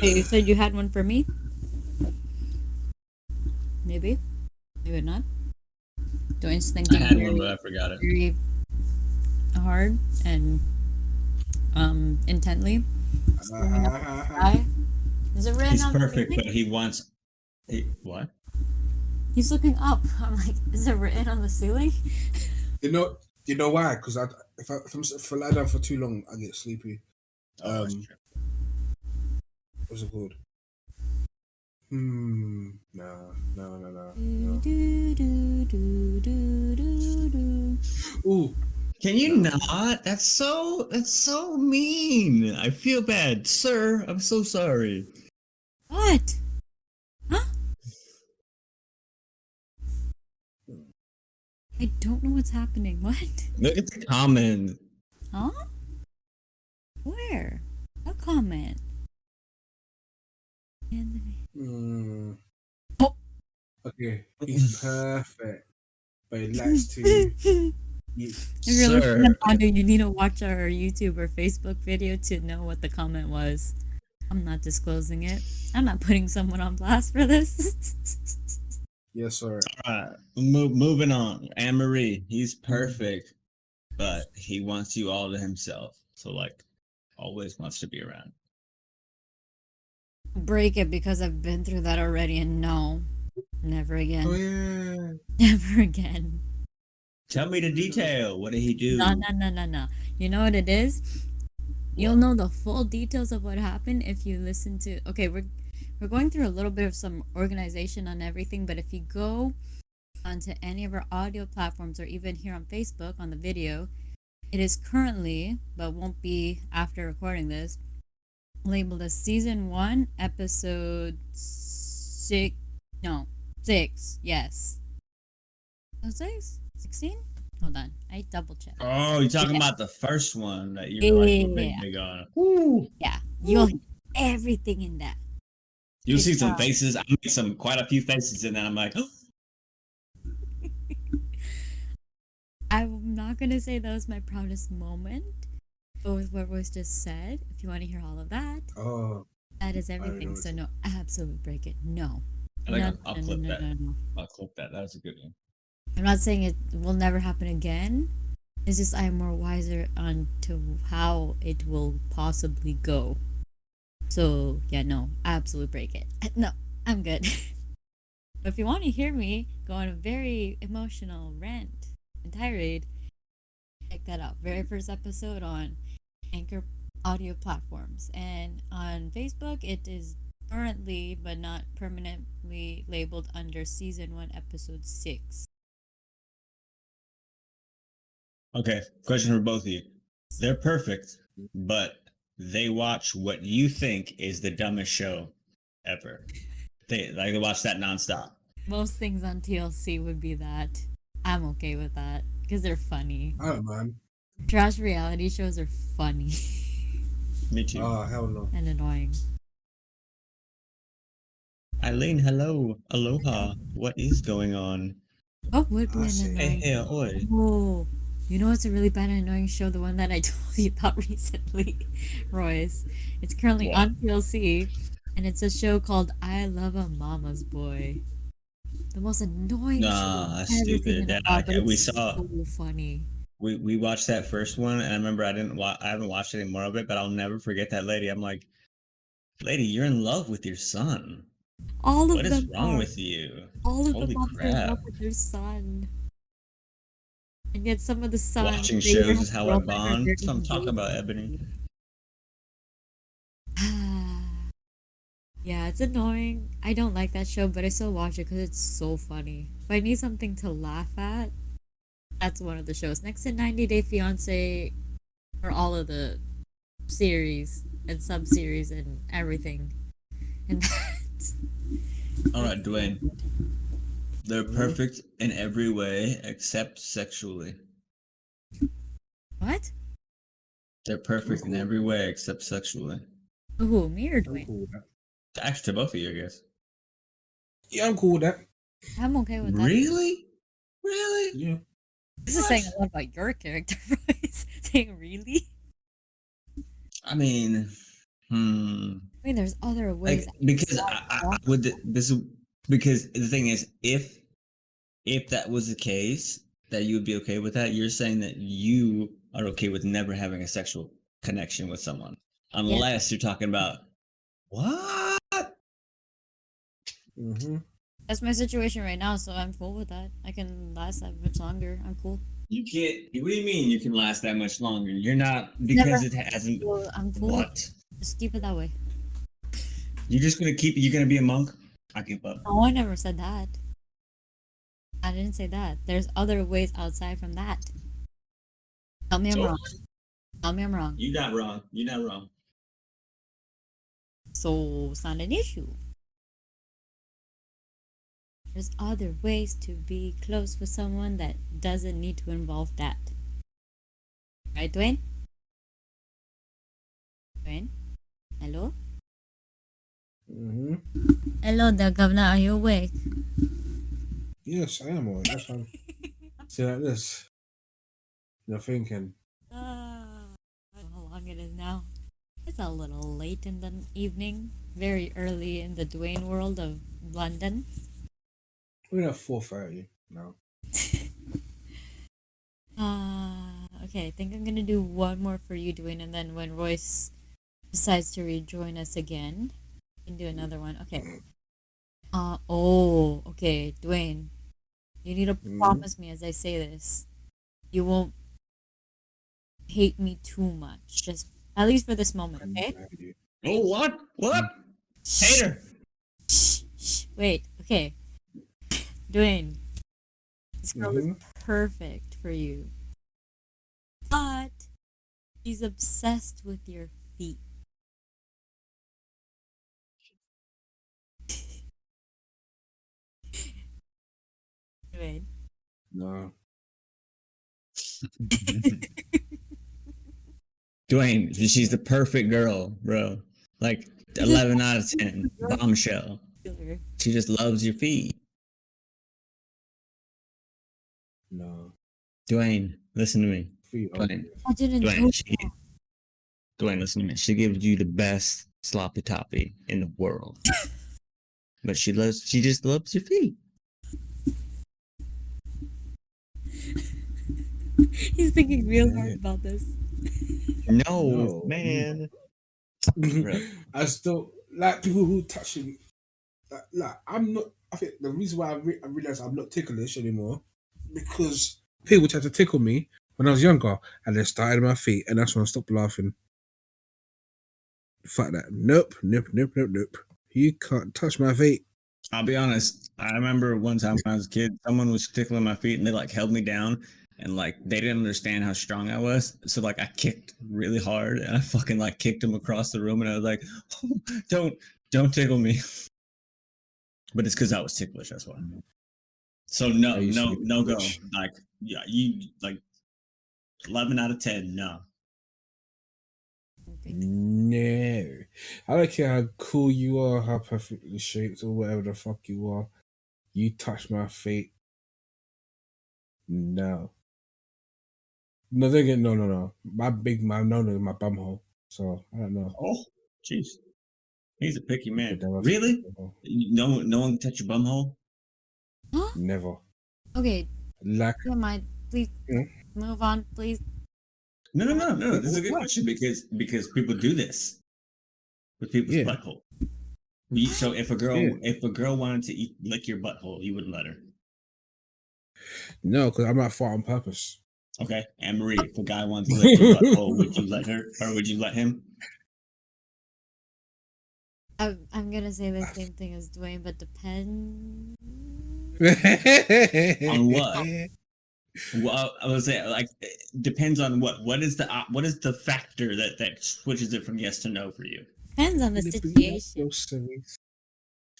Hey, you said you had one for me? Maybe not. Doing's thinking I had one, but I forgot it. very hard and intently. Is it red? He's perfect, but he wants. What? He's looking up. I'm like, is it written on the ceiling? You know why? Because if I lie down for too long, I get sleepy. What's it called? No. Ooh. Can you not? That's so mean. I feel bad, sir. I'm so sorry. What? Huh? I don't know what's happening. What? Look at the comment. Huh? Where? What comment? Oh. Okay, he's perfect, but he likes to. If you're looking at audio, you need to watch our YouTube or Facebook video to know what the comment was. I'm not disclosing it. I'm not putting someone on blast for this. Yes, sir. All right, moving on. Anne-Marie, he's perfect, but he wants you all to himself. So like, always wants to be around. Break it, because I've been through that already, and no. Never again. Oh yeah. Never again. Tell me the detail. What did he do? No. You know what it is? You'll know the full details of what happened if you listen to. Okay, we're going through a little bit of some organization on everything, but if you go onto any of our audio platforms or even here on Facebook on the video, it is currently, but won't be after recording this, labeled as season 1, episode 6. No, 6. Yes. Oh, 6? 16? Hold on. I double checked. Oh, you're talking about the first one that you were like big on. Woo. Yeah. You'll hear everything in that. You'll see some faces. I made quite a few faces in that. I'm like, oh. I'm not gonna say that was my proudest moment. It was what was just said. If you want to hear all of that, that is everything. So no, absolute break it. No. I'll clip that. I'll clip that. That was a good one. I'm not saying it will never happen again. It's just I am more wiser on to how it will possibly go. So yeah, no, absolute break it. No, I'm good. But if you want to hear me go on a very emotional rant and tirade, check that out. Very first episode on Anchor audio platforms, and on Facebook it is currently but not permanently labeled under season 1 episode 6. Okay, question for both of you. They're perfect, but they watch what you think is the dumbest show ever. They watch that nonstop. Most things on TLC would be that. I'm okay with that because they're funny. I don't mind. Trash reality shows are funny. Me too. Oh hell no. And annoying. Eileen, hello. Aloha. What is going on? What would be an Hey, annoying? oi. Oh, you know what's a really bad and annoying show? The one that I told you about recently, Royce. It's currently on TLC, and it's a show called I Love a Mama's Boy. The most annoying show. That's stupid. We saw. So funny. We watched that first one, and I remember I haven't watched any more of it, but I'll never forget that lady. I'm like, lady, you're in love with your son. What is wrong with you? All of Holy them are in crap. love with their son. And yet some of the sons... Watching shows is how I bond. That's what I'm talking about, Ebony. Yeah, it's annoying. I don't like that show, but I still watch it because it's so funny. If I need something to laugh at, that's one of the shows. Next to 90 Day Fiancé, or all of the series and sub-series and everything. And that's... All right, Dwayne. They're perfect in every way except sexually. What? They're perfect in every way except sexually. Who, me or I'm Dwayne? cool with that. Actually, to both of you, I guess. Yeah, I'm cool with that. I'm okay with that. Really? Really? Yeah. This is saying a lot about your character, Royce. Saying really? I mean, I mean, there's other ways. because I would this is because the thing is, if that was the case, that you would be okay with that. You're saying that you are okay with never having a sexual connection with someone, unless you're talking about what? Mm-hmm. That's my situation right now, so I'm cool with that. I can last that much longer. I'm cool. You can't. What do you mean you can last that much longer? You're not because it hasn't. Well, I'm cool. What? Just keep it that way. You're just gonna keep. You're gonna be a monk. I give up. No, I never said that. I didn't say that. There's other ways outside from that. Tell me I'm wrong. Tell me I'm wrong. You're not wrong. You're not wrong. So it's not an issue. There's other ways to be close with someone that doesn't need to involve that. Right, Dwayne? Dwayne? Hello? Mm-hmm. Hello, the governor. Are you awake? Yes, I am alright. That's fine. See like this. You're thinking. I don't know how long it is now. It's a little late in the evening. Very early in the Dwayne world of London. We're at 4:30 now. Okay, I think I'm gonna do one more for you, Dwayne, and then when Royce decides to rejoin us again, we can do another one. Okay. Okay, Dwayne. You need to promise me as I say this, you won't hate me too much. Just at least for this moment, okay? Oh, what? What? Shh, Hater. shh. Wait, okay. Dwayne, this girl is Mm-hmm. perfect for you. But she's obsessed with your feet. Dwayne. No. Dwayne, she's the perfect girl, bro. Like 11 out of 10. Bombshell. Killer. She just loves your feet. No. Dwayne, listen to me. Feet Dwayne, I didn't do Dwayne, Dwayne, listen to me. She gives you the best sloppy toppy in the world. But she just loves your feet. He's thinking real hard about this. No, No. man. I still like people who touch him. Like I'm not. I think the reason why I realize I'm not ticklish anymore because people tried to tickle me when I was younger, and they started my feet, and that's when I stopped laughing. Fuck that. Nope. You can't touch my feet. I'll be honest. I remember one time when I was a kid, someone was tickling my feet and they like held me down and like they didn't understand how strong I was. So like I kicked really hard and I fucking like kicked him across the room and I was like, oh, don't tickle me. But it's because I was ticklish, that's why. So I used to be no go. ticklish. Like yeah, you like 11 out of 10, no. No. I don't care how cool you are, how perfectly shaped, or whatever the fuck you are. You touch my feet. No. No, they get no. My my bum hole. So I don't know. Oh, jeez. He's a picky You man. could never touch Really? my bum hole. No one can touch your bum hole? Huh? Never. Okay, Like never mind. Please mm, move on, please. No. This is a good what? question because people do this with people's Yeah. butthole. So Yeah. if a girl wanted to lick your butthole, you wouldn't let her. No, because I might fart on purpose. Okay, Anne Marie, if a guy wanted to lick your butthole, would you let her or would you let him? I'm gonna say the same thing as Dwayne, but depends. On what? Well, I would say like it depends on what is the factor that switches it from yes to no for you. Depends on the situation.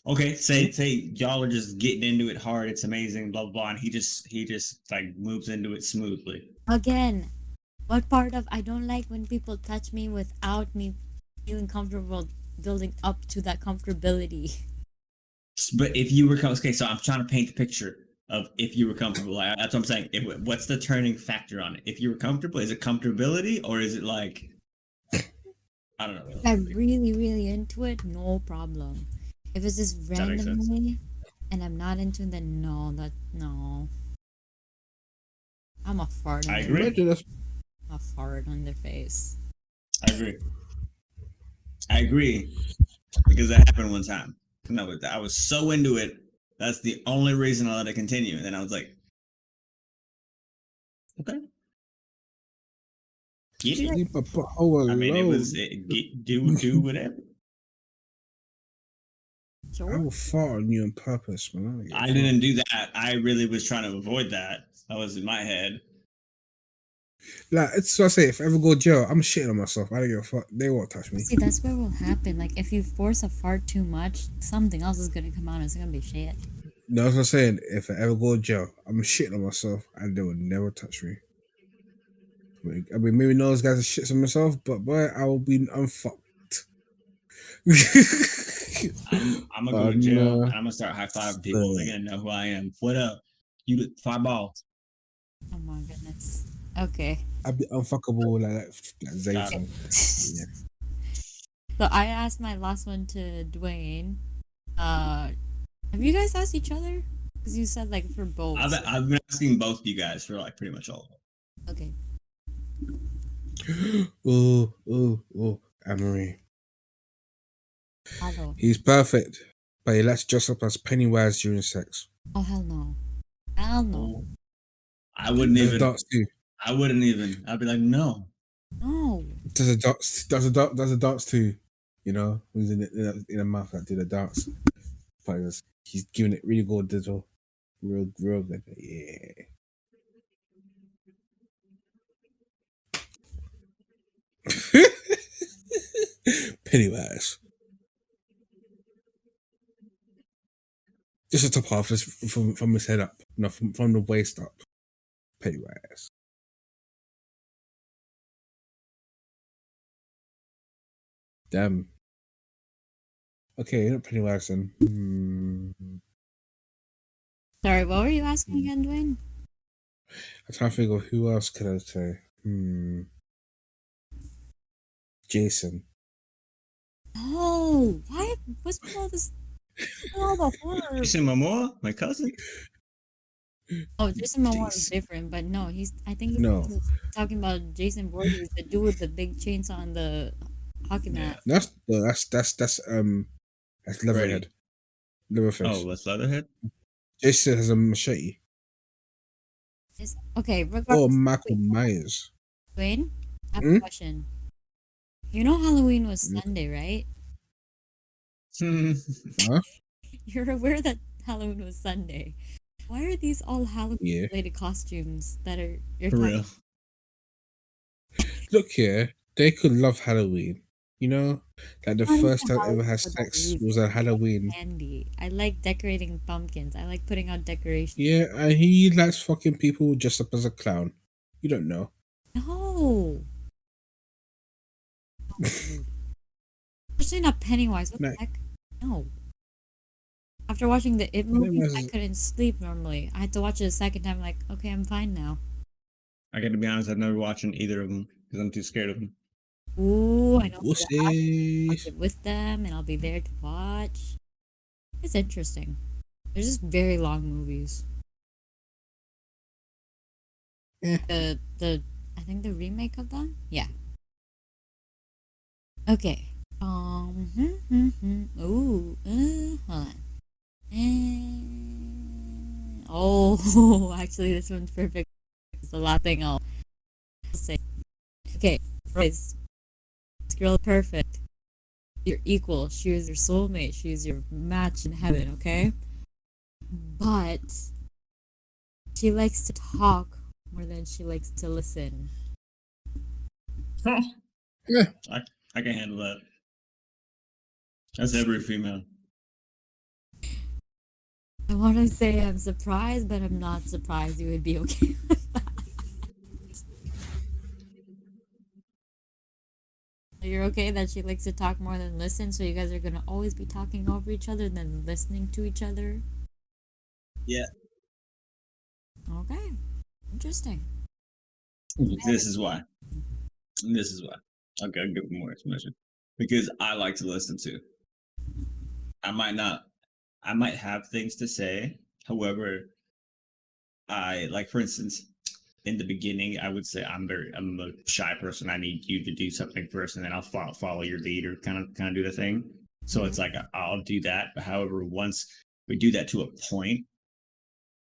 Okay, say y'all are just getting into it hard, it's amazing, blah blah blah, and he just like moves into it smoothly. Again, what part of I don't like when people touch me without me feeling comfortable building up to that comfortability. But if you were okay, so I'm trying to paint the picture of if you were comfortable. That's what I'm saying. What's the turning factor on it? If you were comfortable, is it comfortability or is it like I don't know? If I'm really, really into it, no problem. If it's just That makes sense. randomly and I'm not into it, then no. I'm a fart on I their, agree. a fart on their face. I agree because that happened one time. No, I was so into it. That's the only reason I let it continue. And then I was like, okay, get it. Leave my butthole I mean, alone. do whatever. I Sure. will fart on you on purpose, man. I didn't do that. I really was trying to avoid that. That was in my head. Like, it's what I say. If I ever go to jail, I'm shitting on myself. I don't give a fuck. They won't touch me. See, that's what will happen. Like, if you force a fart too much, something else is gonna come out. It's gonna be shit. No, that's what I'm saying. If I ever go to jail, I'm shitting on myself, and they will never touch me. I mean, maybe those guys are shits on myself, but boy, I will be unfucked. I'm gonna go to jail no. and I'm gonna start high fiving people. They're gonna know who I am. What up? You the fireball. Oh my goodness. Okay. I'd be unfuckable like Got Zayton. Yeah. So I asked my last one to Dwayne. Have you guys asked each other? Because you said like for both. I've been asking both of you guys for like pretty much all of them. Okay. Oh, Anne-Marie. Hello. He's perfect. but he likes to dress up as Pennywise during sex. Oh hell no. Hell no. Oh, I wouldn't Does a even. dance too. I wouldn't even. I'd be like, no. No. Does a dance too. You know, who's in the mouth that did a dance. But he's giving it really good digital. Real good. Yeah. Pennywise. Just the top half, just from his head up. No, from the waist up. Pennywise. Damn. Okay, not Pennywise then. Sorry, what were you asking again, Dwayne? I'm trying to figure out who else could I say. Jason. No. Why? What's with all this? All the horror. Jason Momoa, my cousin. Oh, Jason Momoa is Jason. different, but no, I think he's No. talking about Jason Voorhees, the dude with the big chainsaw on the hockey mat. That's Leatherhead. Leatherface. Oh, that's Leatherhead. Jason has a machete. Okay, Oh, regardless, Michael Myers. Dwayne, I have a question. You know Halloween was Mm. Sunday, right? Huh? You're aware that Halloween was Sunday. Why are these all Halloween-related costumes that are you're For talking real. Look here, they could love Halloween. You know, like the Not even first time I ever Halloween had for that sex reason. was at I like Halloween. candy. I like decorating pumpkins. I like putting out decorations. Yeah, and he likes fucking people dressed up as a clown. You don't know. No. Especially not Pennywise. What No. the heck? No. After watching the It movies, Pennywise I is- couldn't sleep normally. I had to watch it a second time. Like, okay, I'm fine now. I got to be honest. I've never watched either of them because I'm too scared of them. Ooh, I know. Wussy. Watch it with them, and I'll be there to watch. It's interesting. They're just very long movies. Eh. The I think the remake of them. Yeah. Okay. Ooh. Hold on. Oh, actually, this one's perfect. It's the last thing I'll say. Okay, Royce. This girl is perfect. You're equal. She is your soulmate. She is your match in heaven, okay? But she likes to talk more than she likes to listen. I can handle that. That's every female. I want to say I'm surprised, but I'm not surprised you would be okay with that. You're okay that she likes to talk more than listen, so you guys are going to always be talking over each other than listening to each other? Yeah. Okay. Interesting. This is why. Okay, I'll give more explanation. Because I like to listen to. I might have things to say. However, for instance, in the beginning, I would say I'm a shy person. I need you to do something first, and then I'll follow your lead or kind of do the thing. So it's like I'll do that. But however, once we do that to a point,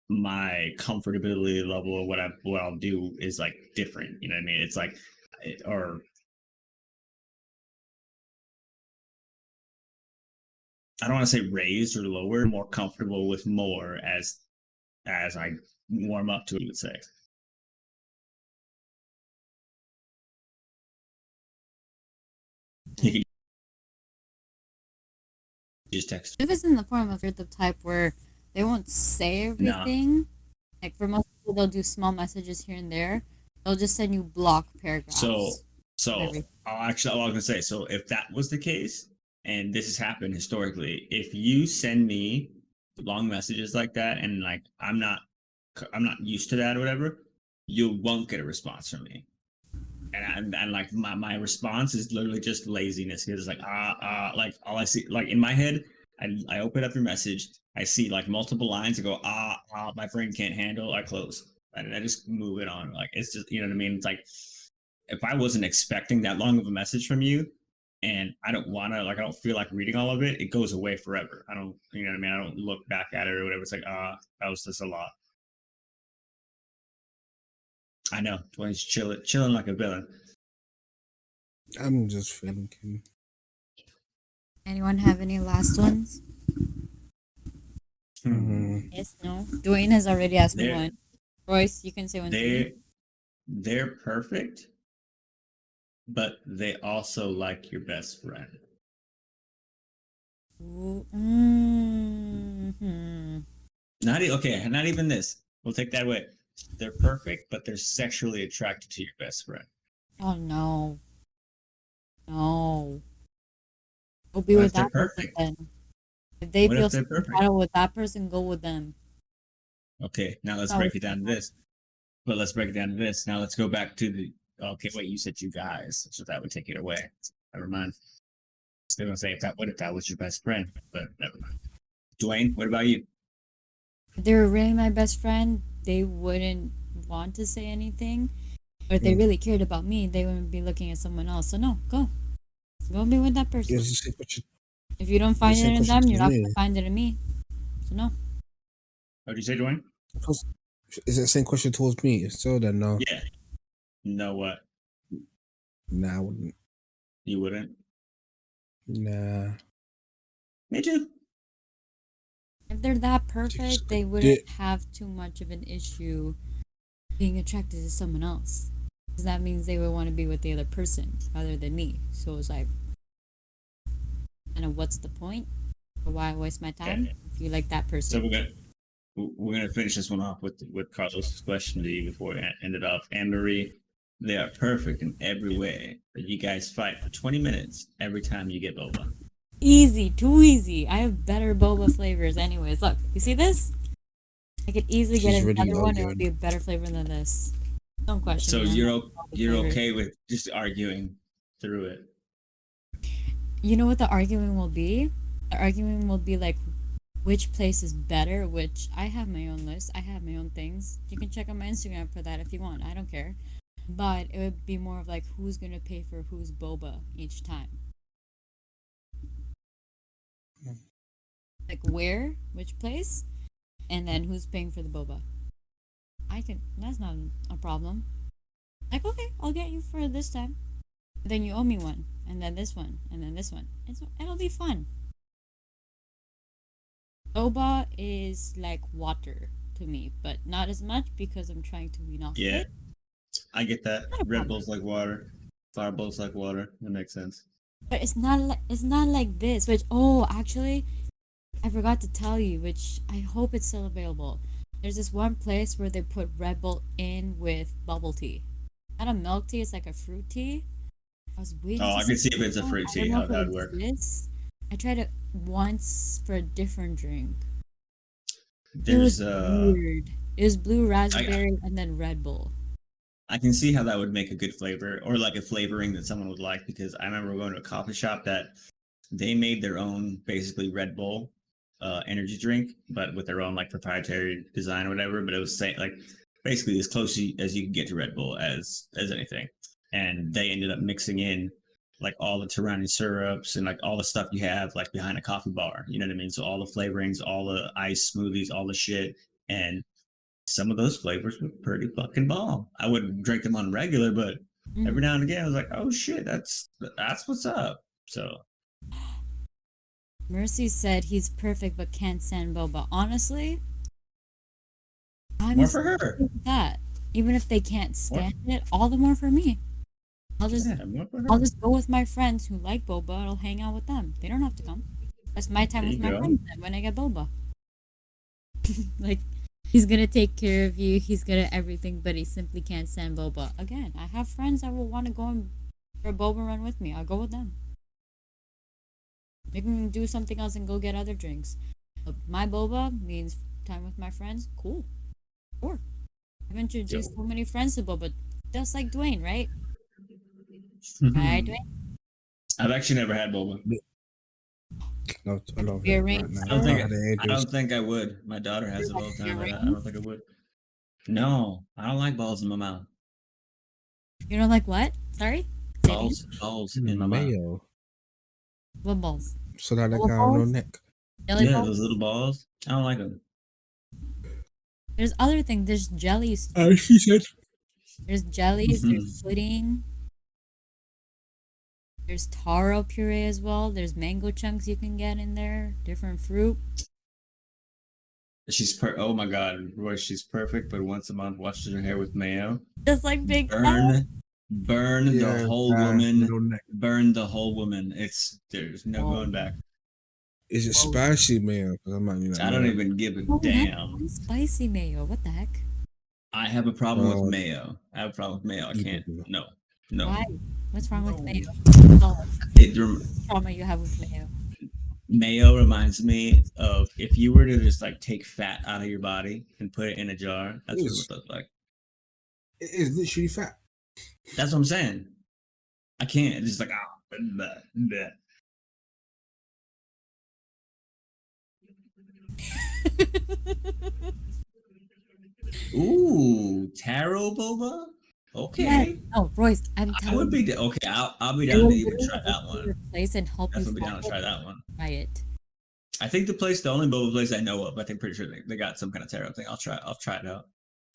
my comfortability level of what I'll do is like different. You know what I mean? It's like, or I don't want to say raised or lower, more comfortable with more as I warm up to it, you would say. You can just text. If it's in the form of you're the type where they won't say everything, like for most people, they'll do small messages here and there. They'll just send you block paragraphs. So Everything. I was gonna say, so if that was the case, and this has happened historically, if you send me long messages like that, and like I'm not used to that or whatever, you won't get a response from me. And like my response is literally just laziness. It's like like all I see, like in my head, I open up your message, I see like multiple lines, I go my brain can't handle, I close, and I just move it on. Like it's just, you know what I mean? It's like if I wasn't expecting that long of a message from you, and I don't want to, like, I don't feel like reading all of it, it goes away forever. I don't, you know what I mean? I don't look back at it or whatever. It's like, that was just a lot. I know. Dwayne's chilling like a villain. I'm just thinking. Anyone have any last ones? Yes, no. Dwayne has already asked me one. Royce, you can say one. They're perfect, but they also like your best friend. Not even this. We'll take that away. They're perfect, but they're sexually attracted to your best friend. Oh no. No. Go be with that person then. If they feel compatible with that person, go with them. Okay, now let's break it down to this. But let's break it down to this. Now let's go back to the. Okay, wait. You said you guys, so that would take it away. Never mind. Still gonna say if that was your best friend, but never mind. Dwayne, what about you? If they were really my best friend, they wouldn't want to say anything. Or if they really cared about me, they wouldn't be looking at someone else. So no, go be with that person. If you don't find it in them, you're not gonna find it in me. So no. What did you say, Dwayne? Is it the same question towards me? If so, then no. Yeah. No what? Nah, I wouldn't. You wouldn't? Nah. Me too. If they're that perfect, they wouldn't have too much of an issue being attracted to someone else. Because that means they would want to be with the other person rather than me. So it's like, what's the point? Or why waste my time if you like that person? So we're gonna finish this one off with Carlos's question to you before we end it off. Anne-Marie, they are perfect in every way, but you guys fight for 20 minutes every time you get boba. Easy, too easy. I have better boba flavors anyways. Look, you see this? I could easily get another one. It would be a better flavor than this. Don't question. So you're okay with just arguing through it? You know what the arguing will be? The arguing will be like, which place is better, which I have my own list. I have my own things. You can check out my Instagram for that if you want. I don't care. But it would be more of like, who's going to pay for whose boba each time. Like where, which place, and then who's paying for the boba. That's not a problem. Like, okay, I'll get you for this time. But then you owe me one, and then this one, and then this one. It'll be fun. Boba is like water to me, but not as much because I'm trying to wean off it. I get that. Red Bull's like water. Fireball's like water. That makes sense. But it's not like this. Which actually, I forgot to tell you. Which I hope it's still available. There's this one place where they put Red Bull in with bubble tea. Not a milk tea. It's like a fruit tea. I was waiting. I can see if it's a fruit tea. How that would work. I tried it once for a different drink. It was weird. It was blue raspberry and then Red Bull. I can see how that would make a good flavor, or like a flavoring that someone would like, because I remember going to a coffee shop that they made their own basically Red Bull energy drink, but with their own like proprietary design or whatever. But it was like basically as close as you can get to Red Bull as anything. And they ended up mixing in like all the surrounding syrups and like all the stuff you have like behind a coffee bar. You know what I mean? So all the flavorings, all the ice smoothies, all the shit. And some of those flavors were pretty fucking bomb. I wouldn't drink them on regular, but every now and again I was like, oh shit, that's what's up. So Mercy said he's perfect but can't stand boba. Honestly, I'm more for her. That even if they can't stand it, all the more for me. I'll just go with my friends who like boba. I'll hang out with them. They don't have to come. That's my time with my friends then when I get boba. Like, he's gonna take care of you. He's gonna everything, but he simply can't stand boba. Again, I have friends that will want to go for a boba run with me. I'll go with them. We can do something else and go get other drinks. But my boba means time with my friends. Cool. Sure. I've introduced so many friends to boba, just like Dwayne, right? Right, Dwayne? I've actually never had boba. No, I love it right now. I don't think I would. My daughter has it all the time. I don't think I would. No, I don't like balls in my mouth. You don't like what? Sorry? Balls in my mouth. What balls? So that Little guy on your balls? neck. Jelly Yeah, balls? those little balls. I don't like them. There's other things. There's jellies. She said. There's jellies. There's pudding. There's taro puree as well. There's mango chunks you can get in there. Different fruit. Oh my god, Roy, she's perfect, but once a month washes her hair with mayo. Just like Big L. Burn the Yeah, whole nah, woman. middle neck. Burn the whole woman. There's no Oh. going back. Is it spicy, man? 'Cause I might need that I don't mayo. even give a Oh, man, damn. spicy mayo. What the heck? I have a problem with Oh. mayo. I have a problem with mayo. I You can't. do. No. Why? What's wrong with mayo? It Trauma you have with mayo. Mayo reminds me of if you were to just like take fat out of your body and put it in a jar. That's what it Yes. would look like. It is literally fat. That's what I'm saying. I can't. It's just like bleh, bleh. Ooh, taro boba. Okay. Yeah. Oh, Royce, I'm I telling would you. be okay. I'll be I down will to even literally try go that to one. your place and help you Definitely be down to find try it. that one. Try it. I think the only boba place I know of, I think pretty sure they got some kind of taro thing. I'll try it out.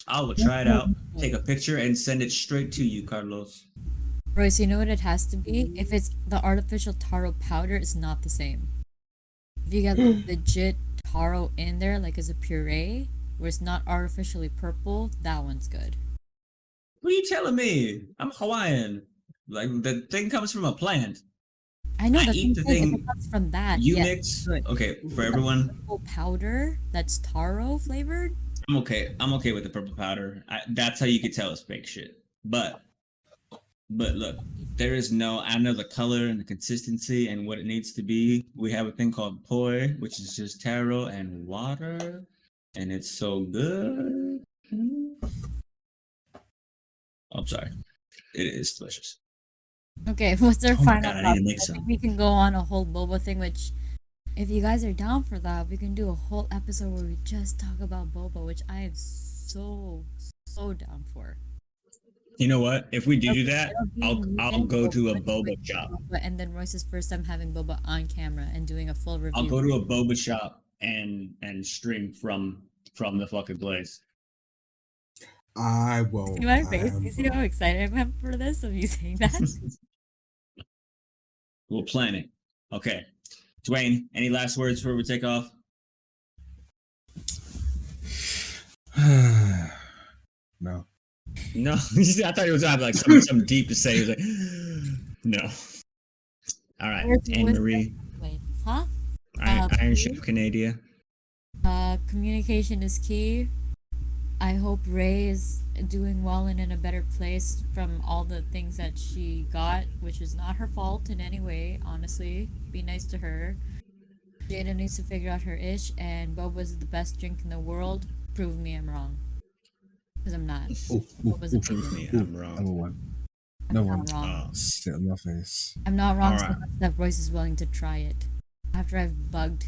I will try it out, take a picture, and send it straight to you, Carlos. Royce, you know what it has to be? If it's the artificial taro powder, it's not the same. If you get legit taro in there, like as a puree, where it's not artificially purple, that one's good. What are you telling me? I'm Hawaiian. Like the thing comes from a plant. I know I that's eat the what I'm saying. If thing it comes from that. you yeah, mix. good. Okay, for The everyone, purple powder that's taro flavored. I'm okay. I'm okay with the purple powder. That's how you could tell it's fake shit. But look, I know the color and the consistency and what it needs to be. We have a thing called poi, which is just taro and water, and it's so good. I'm sorry. It is delicious. Okay, what's our Oh my final god, I thoughts? need to make I think some. we can go on a whole boba thing, which, if you guys are down for that, we can do a whole episode where we just talk about boba, which I am so down for. You know what? If we do It'll that, be me I'll and go to a Boba boba doing shop. boba, and then Royce's first time having boba on camera and doing a full review. I'll go to a boba shop and stream from the fucking place. I will. See my face? You see how excited I am for this of you saying that? We'll plan it. Okay. Dwayne, any last words before we take off? No. No. I thought he was having like something deep to say. He was like, no. All right. Where's Anne Marie. Wait, huh? Iron Chef Canada. Communication is key. I hope Ray is doing well and in a better place from all the things that she got, which is not her fault in any way, honestly. Be nice to her. Jada needs to figure out her ish, and Boba's the best drink in the world. Prove me I'm wrong. Because I'm not. Boba's a Prove me I'm wrong. Number one. I'm No not one. wrong. Sit on my face. I'm not wrong so Alright. much that Royce is willing to try it. After I've bugged.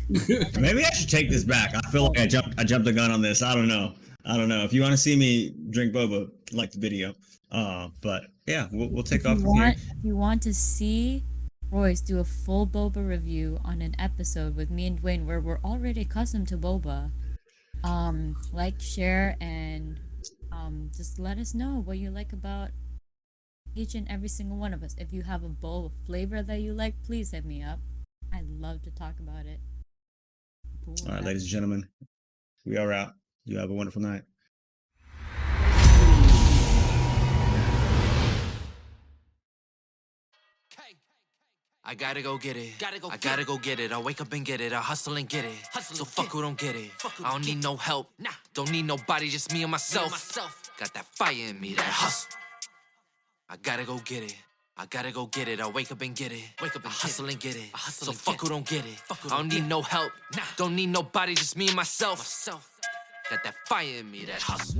Maybe I should take this back. I feel like I jumped the gun on this. I don't know. If you want to see me drink boba, like the video. But yeah, we'll take off from here. If you want to see Royce do a full boba review on an episode with me and Dwayne where we're already accustomed to boba, like, share, and just let us know what you like about each and every single one of us. If you have a boba flavor that you like, please hit me up. I'd love to talk about it. All right, ladies and gentlemen, we are out. You have a wonderful night. I gotta go get it. I gotta go get it. I wake up and get it. I hustle and get it. So fuck who don't get it. I don't need no help. Don't need nobody, just me and myself. Got that fire in me, that hustle. I gotta go get it. I gotta go get it. I wake up and get it. I hustle and get it. So fuck who don't get it. I don't need no help. Don't need nobody, just me and myself. Got that fire in me, that hustle.